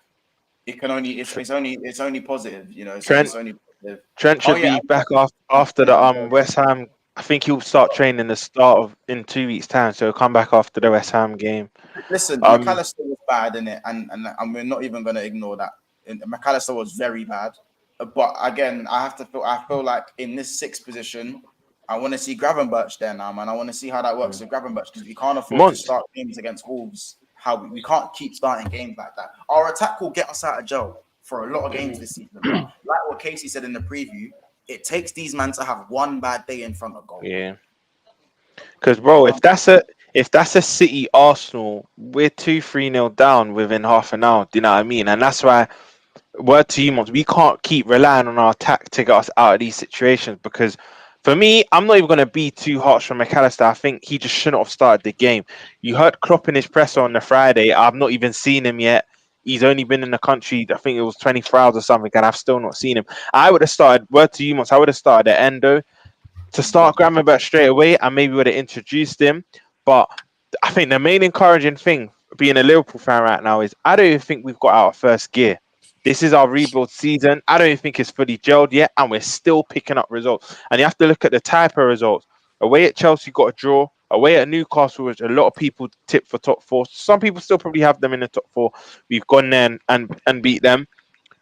S3: it's only positive, you know. It's only positive.
S5: Trent should be back after the West Ham. I think he'll start training in 2 weeks' time, so he'll come back after the West Ham game.
S3: Listen, McAllister was bad in it, and we're not even going to ignore that. McAllister was very bad, but again, I feel like in this 6th position, I want to see Gravenberch there now, man. I want to see how that works with Gravenberch, because we can't afford to start games against Wolves. We can't keep starting games like that. Our attack will get us out of jail for a lot of games this season. Like what Casey said in the preview, it takes these men to have one bad day in front of goal. Yeah.
S5: Because, bro, if that's a City Arsenal, we're 2-3-0 down within half an hour. Do you know what I mean? And that's why, word to you, we can't keep relying on our attack to get us out of these situations. Because for me, I'm not even going to be too harsh on McAllister. I think he just shouldn't have started the game. You heard Klopp in his presser on the Friday. I've not even seen him yet. He's only been in the country, I think it was 24 hours or something, and I've still not seen him. I would have started, word to you, I would have started at Endo to start Gravenberch straight away, and maybe would have introduced him. But I think the main encouraging thing, being a Liverpool fan right now, is I don't even think we've got out of first gear. This is our rebuild season. I don't even think it's fully gelled yet, and we're still picking up results. And you have to look at the type of results. Away at Chelsea, got a draw. Away at Newcastle, which a lot of people tip for top 4. Some people still probably have them in the top 4. We've gone there and beat them.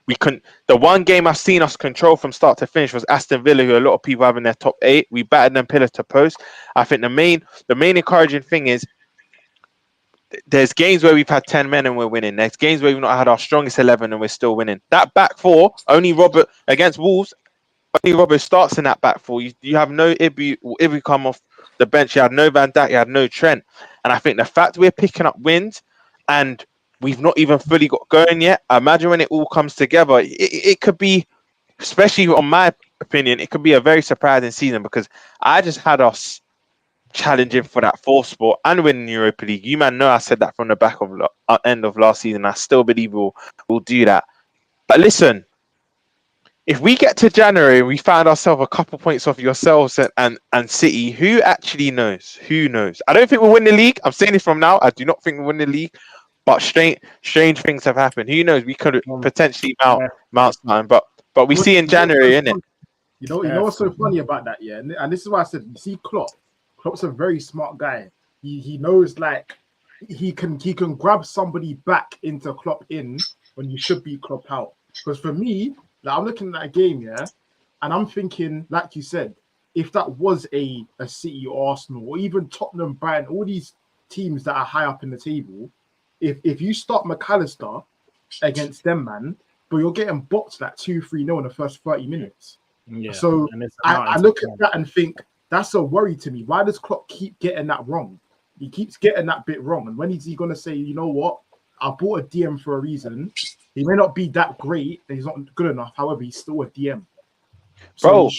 S5: We couldn't. The one game I've seen us control from start to finish was Aston Villa, who a lot of people have in their top 8. We battered them pillar to post. I think the main encouraging thing is there's games where we've had 10 men and we're winning. There's games where we've not had our strongest 11 and we're still winning. That back four, only Robert against Wolves, only Robert starts in that back four. You have no Ibu come off the bench. You had no Van Dijk, you had no Trent. And I think the fact we're picking up wins and we've not even fully got going yet, I imagine when it all comes together, it could be, especially on my opinion, it could be a very surprising season because I just had us challenging for that fourth spot and winning the Europa League. You man know I said that from the back of end of last season. I still believe we'll do that. But listen, if we get to January and we find ourselves a couple points off yourselves and City, who actually knows? Who knows? I don't think we'll win the league. I'm saying this from now. I do not think we'll win the league. But strange things have happened. Who knows? We could potentially mount something. But we see in January, innit?
S2: You know what's so funny about that, yeah? And this is why I said, you see Klopp. Klopp's a very smart guy. He knows, like, he can grab somebody back into Klopp in when you should be Klopp out. Because for me, like, I'm looking at that game, yeah, and I'm thinking, like you said, if that was a City or Arsenal or even Tottenham, Brighton, all these teams that are high up in the table, if you start McAllister against them, man, but you're getting boxed like 2-3-0 in the first 30 minutes. Yeah. So I look at that and think, that's a worry to me. Why does Klopp keep getting that wrong? He keeps getting that bit wrong. And when is he going to say, you know what? I bought a DM for a reason. He may not be that great. He's not good enough. However, he's still a DM.
S5: So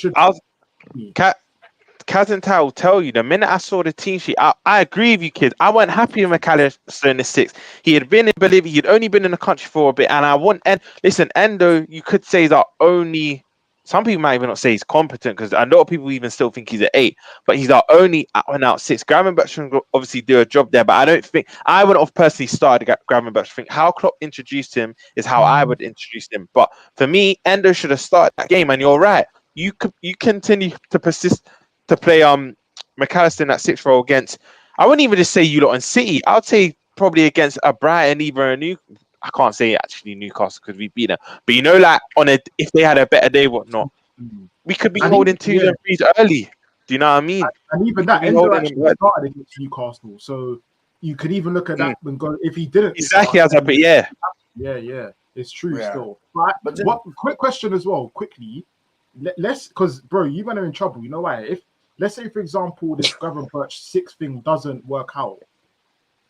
S5: Kaz and Ty will tell you, the minute I saw the team sheet, I agree with you, kids. I wasn't happy with McAllister in the six. He had been in Bolivia. He'd only been in the country for a bit. And listen, Endo, you could say is our only... Some people might even not say he's competent because a lot of people even still think he's an 8, but he's our only out-and-out 6. Gravenberch can obviously do a job there, but I don't think I would have personally started Gravenberch. I think how Klopp introduced him is how I would introduce him. But for me, Endo should have started that game, and you're right. You continue to persist to play McAllister in that 6th role against. I wouldn't even just say you lot on City. I'd say probably against a Brighton, either a new. I can't say actually Newcastle because we beat them, but you know, like if they had a better day, whatnot, we could be holding 2s and 3s early. Do you know what I mean?
S2: And even that Endo actually started against Newcastle, so you could even look at that and go, if he didn't
S5: exactly as a bit,
S2: yeah, it's true still. But what quick question as well, quickly, let's because bro, you men are in trouble. You know why? If let's say for example this Gravenberch 6 thing doesn't work out,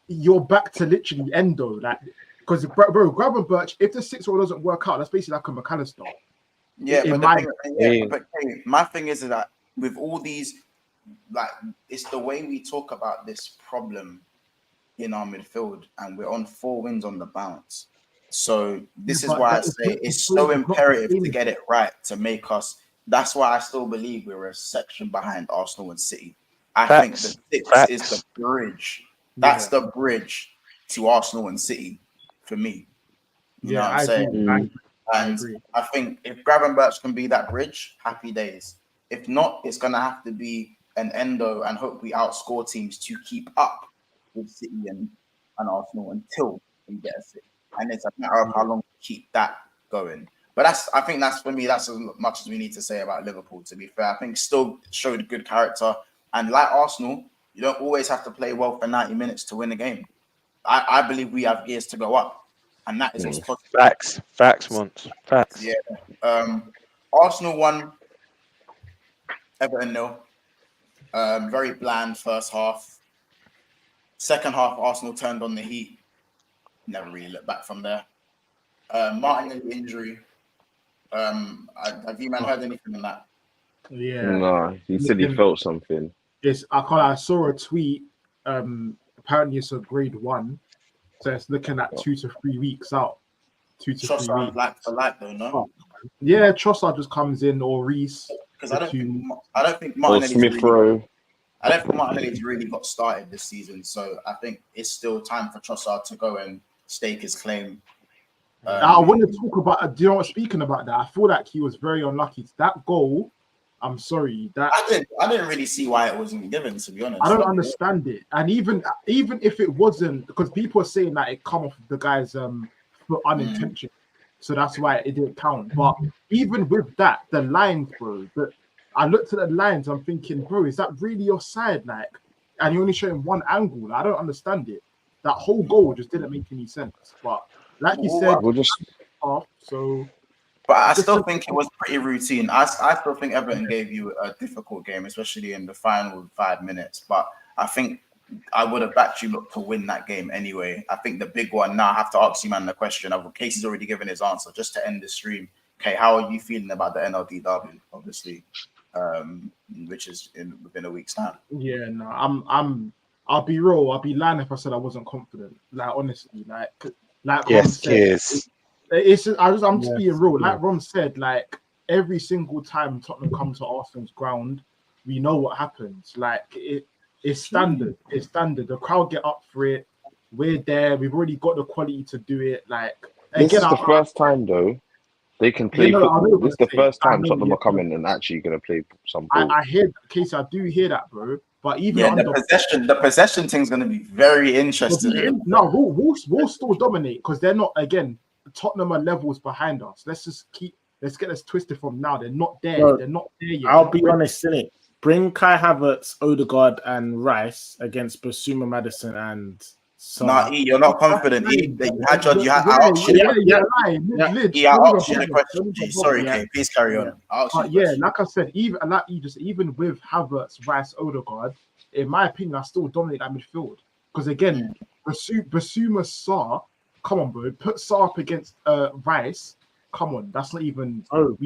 S2: you're back to literally Endo, like. Because, bro, Gravenberch, if the 6 role doesn't work out, that's basically like a McAllister.
S3: Yeah, but my thing is that with all these, like, it's the way we talk about this problem in our midfield, and we're on 4 wins on the bounce. So this is why I say it's so imperative to get it right to make us. That's why I still believe we're a section behind Arsenal and City. I think the 6 is the bridge. That's the bridge to Arsenal and City. For me, you know what I'm saying? I think if Gravenberch can be that bridge, happy days. If not, it's going to have to be an Endo and hope we outscore teams to keep up with City and Arsenal until we get a 6. And it's a matter of how long we keep that going. But I think that's for me, that's as much as we need to say about Liverpool, to be fair. I think still showed good character. And like Arsenal, you don't always have to play well for 90 minutes to win a game. I believe we have gears to go up. And that is what's possible.
S5: Facts.
S3: Yeah. Arsenal won. Everton 0. Very bland first half. Second half, Arsenal turned on the heat. Never really looked back from there. Martinelli injury. Have you man heard anything on that?
S2: Yeah.
S4: No, he said he felt something.
S2: I saw a tweet. Apparently it's a grade 1. So it's looking at 2 to 3 weeks out. 2 to 3 weeks.
S3: Like for like though, no?
S2: Yeah, Trossard just comes in or Reese.
S3: Because I don't think Martinelli's really got started this season. So I think it's still time for Trossard to go and stake his claim.
S2: I want to talk about. Do you know what? Speaking about that, I feel like he was very unlucky. That goal. I'm sorry. That
S3: I didn't really see why it wasn't given. To be honest,
S2: I don't understand it. And even if it wasn't, because people are saying that it come off the guy's foot unintentional, so that's why it didn't count. But even with that, the lines, bro. I looked at the lines. I'm thinking, bro, is that really your side? Like, and you're only showing one angle. I don't understand it. that whole goal just didn't make any sense. But like you said,
S4: We'll just
S2: so.
S3: But I still think it was pretty routine. I still think Everton gave you a difficult game, especially in the final 5 minutes. But I think I would have backed you to win that game anyway. I think the big one now, I have to ask you, man, the question. Casey's already given his answer. Just to end the stream, okay, how are you feeling about the NLD derby, obviously, which is within a week's time?
S2: Yeah, no, I'll be real. I'll be lying if I said I wasn't confident. Like honestly, like
S5: Yes,
S2: Ron said,
S5: kids.
S2: I'm just being real. Like Ron said, like every single time Tottenham come to Arsenal's ground, we know what happens. Like it's standard. It's standard. The crowd get up for it. We're there. We've already got the quality to do it. Like
S4: this is the first time though they can play football. This is the first time Tottenham are coming and actually going to play some ball.
S2: I hear, Casey, I do hear that, bro. But even
S3: the possession thing is going to be very interesting.
S2: No, we'll still dominate because they're not. Again, Tottenham are levels behind us. Let's get this twisted from now. They're not there.
S7: Bro,
S2: they're not there yet.
S7: I'll be honest, innit? Bring Kai Havertz, Odegaard, and Rice against Basuma, Madison, and Son.
S3: Nah, you're not confident. You had I option the question. Sorry, Kay, please carry on.
S2: Like I said, even with Havertz, Rice, Odegaard, in my opinion, I still dominate that midfield. Because again, Basuma, Sarr, come on, bro, put Sarr up against Rice. Come on, that's not even. But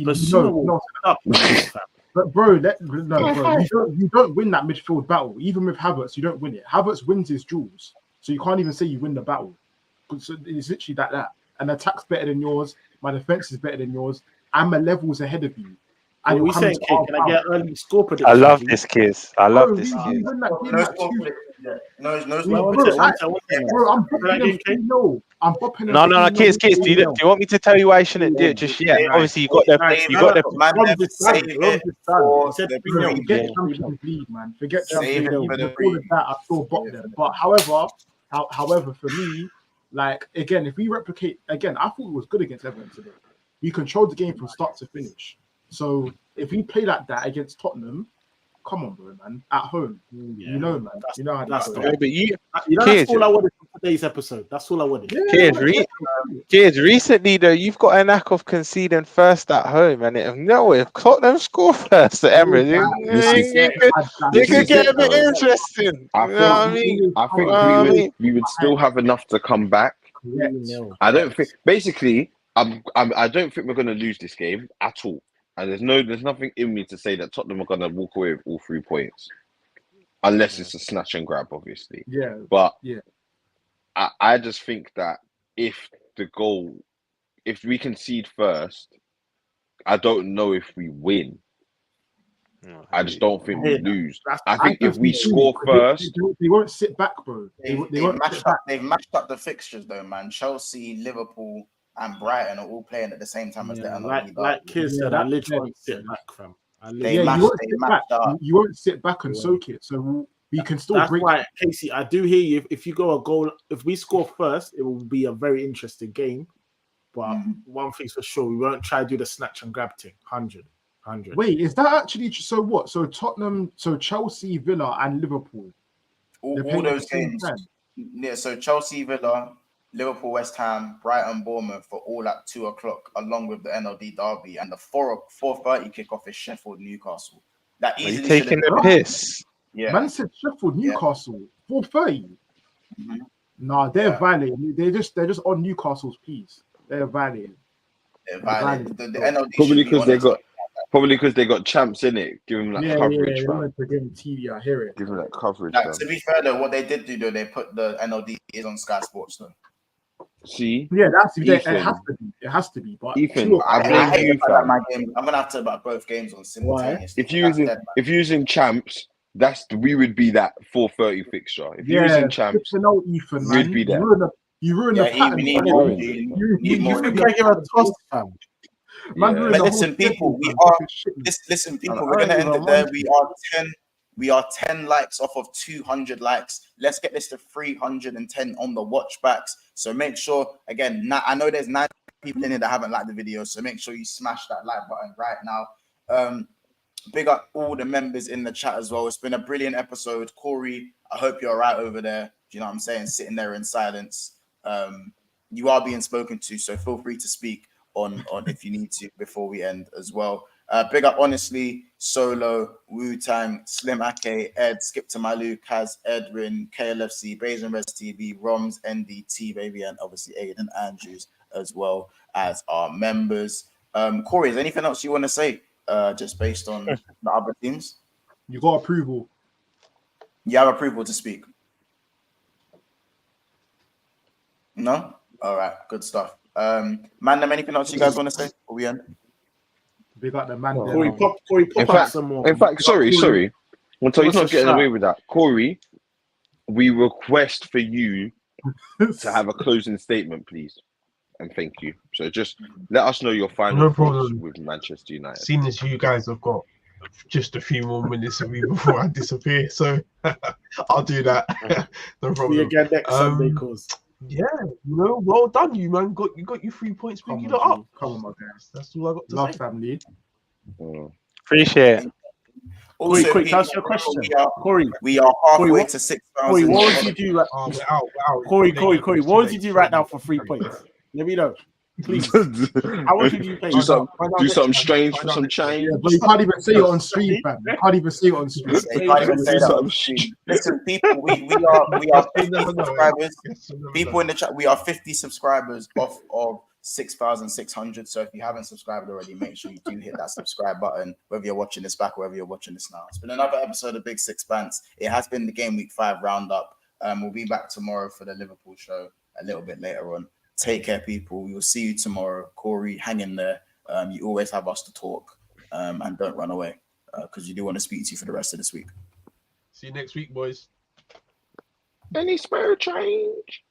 S2: bro, you don't win that midfield battle. Even with Havertz, you don't win it. Havertz wins his duels. So you can't even say you win the battle. So it's literally that. And the attack's better than yours. My defense is better than yours. I'm a levels ahead of you. And
S7: we saying, can I get early score prediction?
S5: I love this kiss. I love this kiss.
S3: No.
S2: I'm popping.
S5: No, kids. Do you want me to tell you why you shouldn't do it just yet? Obviously, you got the.
S2: Man. Forget Champions League. I still bought them. But however, for me, like again, if we replicate again, I thought it was good against Everton today. We controlled the game from start to finish. So if we play like that against Tottenham, come on, bro, man. At home, you know, man. You know how that's
S7: all I wanted from today's episode. That's all I wanted.
S5: Kids, recently though, you've got a knack of conceding first at home, and if Tottenham score first at Emirates, it could get a bit interesting.
S4: I think we would still have enough to come back. I don't think. Basically, I don't think we're going to lose this game at all. And there's nothing in me to say that Tottenham are going to walk away with all 3 points, unless it's a snatch and grab, obviously.
S2: Yeah.
S4: But I just think that if we concede first, I don't know if we win. I just don't think we lose. I think if we score first,
S2: they won't sit back, bro.
S3: They've mashed up the fixtures, though, man. Chelsea, Liverpool, and Brighton are all playing at the same time as the NLD.
S7: Like kids said, I literally won't sit back, fam.
S2: You won't sit back and soak it. So we can still.
S7: That's why, Casey, I do hear you. If you go a goal, if we score first, it will be a very interesting game. But one thing's for sure, we won't try to do the snatch and grab thing. 100.
S2: Wait, is that actually so? What? So Tottenham, so Chelsea, Villa, and Liverpool.
S3: All those games. Yeah. So Chelsea, Villa, Liverpool, West Ham, Brighton, Bournemouth for all at 2:00, along with the NLD derby, and the 4:30 kickoff is Sheffield, Newcastle. That easily.
S5: Are you taking the piss?
S2: Yeah. Man said Sheffield, Newcastle, 4:30. Nah, they're violating. They're just on Newcastle's piece. They're violating.
S3: The NLD
S4: probably because they got champs in it. Give them that coverage.
S2: They wanted to give them TV. I hear it.
S4: Give them that coverage.
S3: To be fair though, what they did do though, they put the NLD is on Sky Sports though.
S4: See,
S2: it has to be. But
S4: Ethan, I blame you, fam.
S3: I'm gonna have to about both games on simultaneously.
S4: If you're using champs, we would be that 4:30 fixture. If you're using champs,
S2: Ethan,
S4: we'd be there.
S2: You ruined the pattern.
S7: You think I give a toss, fam?
S3: But listen, people, we're gonna end it there. We are 10 likes off of 200 likes. Let's get this to 310 on the watch backs. So make sure, again, I know there's 9 people in here that haven't liked the video, so make sure you smash that like button right now. Big up all the members in the chat as well. It's been a brilliant episode. Corey, I hope you're all right over there. you know what I'm saying, sitting there in silence. You are being spoken to, so feel free to speak on if you need to before we end as well. Big up, honestly, Solo, Wu Tang, Slim Ake, Ed, Skip to My Luke, Kaz, Edwin, KLFC, Bayesian Res TV, Roms, NDT, baby, and obviously Aiden Andrews as well as our members. Corey, is there anything else you want to say? Just based on the other teams?
S2: You got approval.
S3: You have approval to speak? No? All right, good stuff. Man, anything else you guys want to say before we end?
S2: Big up the man.
S4: No.
S2: there.
S7: Corey, pop out some more.
S4: In fact, sorry. Until he's
S7: What's
S4: not
S7: a
S4: getting
S7: shout?
S4: away with that. Corey, we request for you to have a closing statement, please. And thank you. So just let us know your final
S6: No
S4: thoughts
S6: problem.
S4: with Manchester United.
S6: Seeing as you guys have got just a few more minutes of me before I disappear, so I'll do that. No
S7: See
S6: problem.
S7: you again next Sunday, cause
S6: Yeah, well done, you man. You got your 3 points.
S2: Come
S6: Big
S2: on,
S6: you up.
S2: G. Come on, my guys.
S6: That's all I got to
S2: Love
S6: say.
S2: family.
S5: Appreciate it.
S3: Also,
S7: quick,
S3: people,
S7: that's your question.
S3: we
S7: Corey,
S3: are halfway
S7: Corey,
S3: to 6,000.
S7: Corey, what would you do? Like,
S6: Oh, we're out.
S7: Corey,
S6: Late.
S7: what would you do right now for 3 points? Let me know, please. How much would you pay?
S4: do something strange for some change.
S2: Yeah, but you can't even say it on stream, fam. You can't even say it on stream.
S3: They can't even say that on stream. Listen, people, we are 50 subscribers. People in the chat, we are 50 subscribers off of 6,600. So if you haven't subscribed already, make sure you do hit that subscribe button, whether you're watching this back or whether you're watching this now. It's been another episode of Big Six Pants. It has been the Game Week 5 roundup. We'll be back tomorrow for the Liverpool show a little bit later on. Take care, people. We will see you tomorrow. Corey, hang in there. You always have us to talk, and don't run away because you do want to speak to you for the rest of this week.
S6: See you next week, boys.
S4: Any spare change?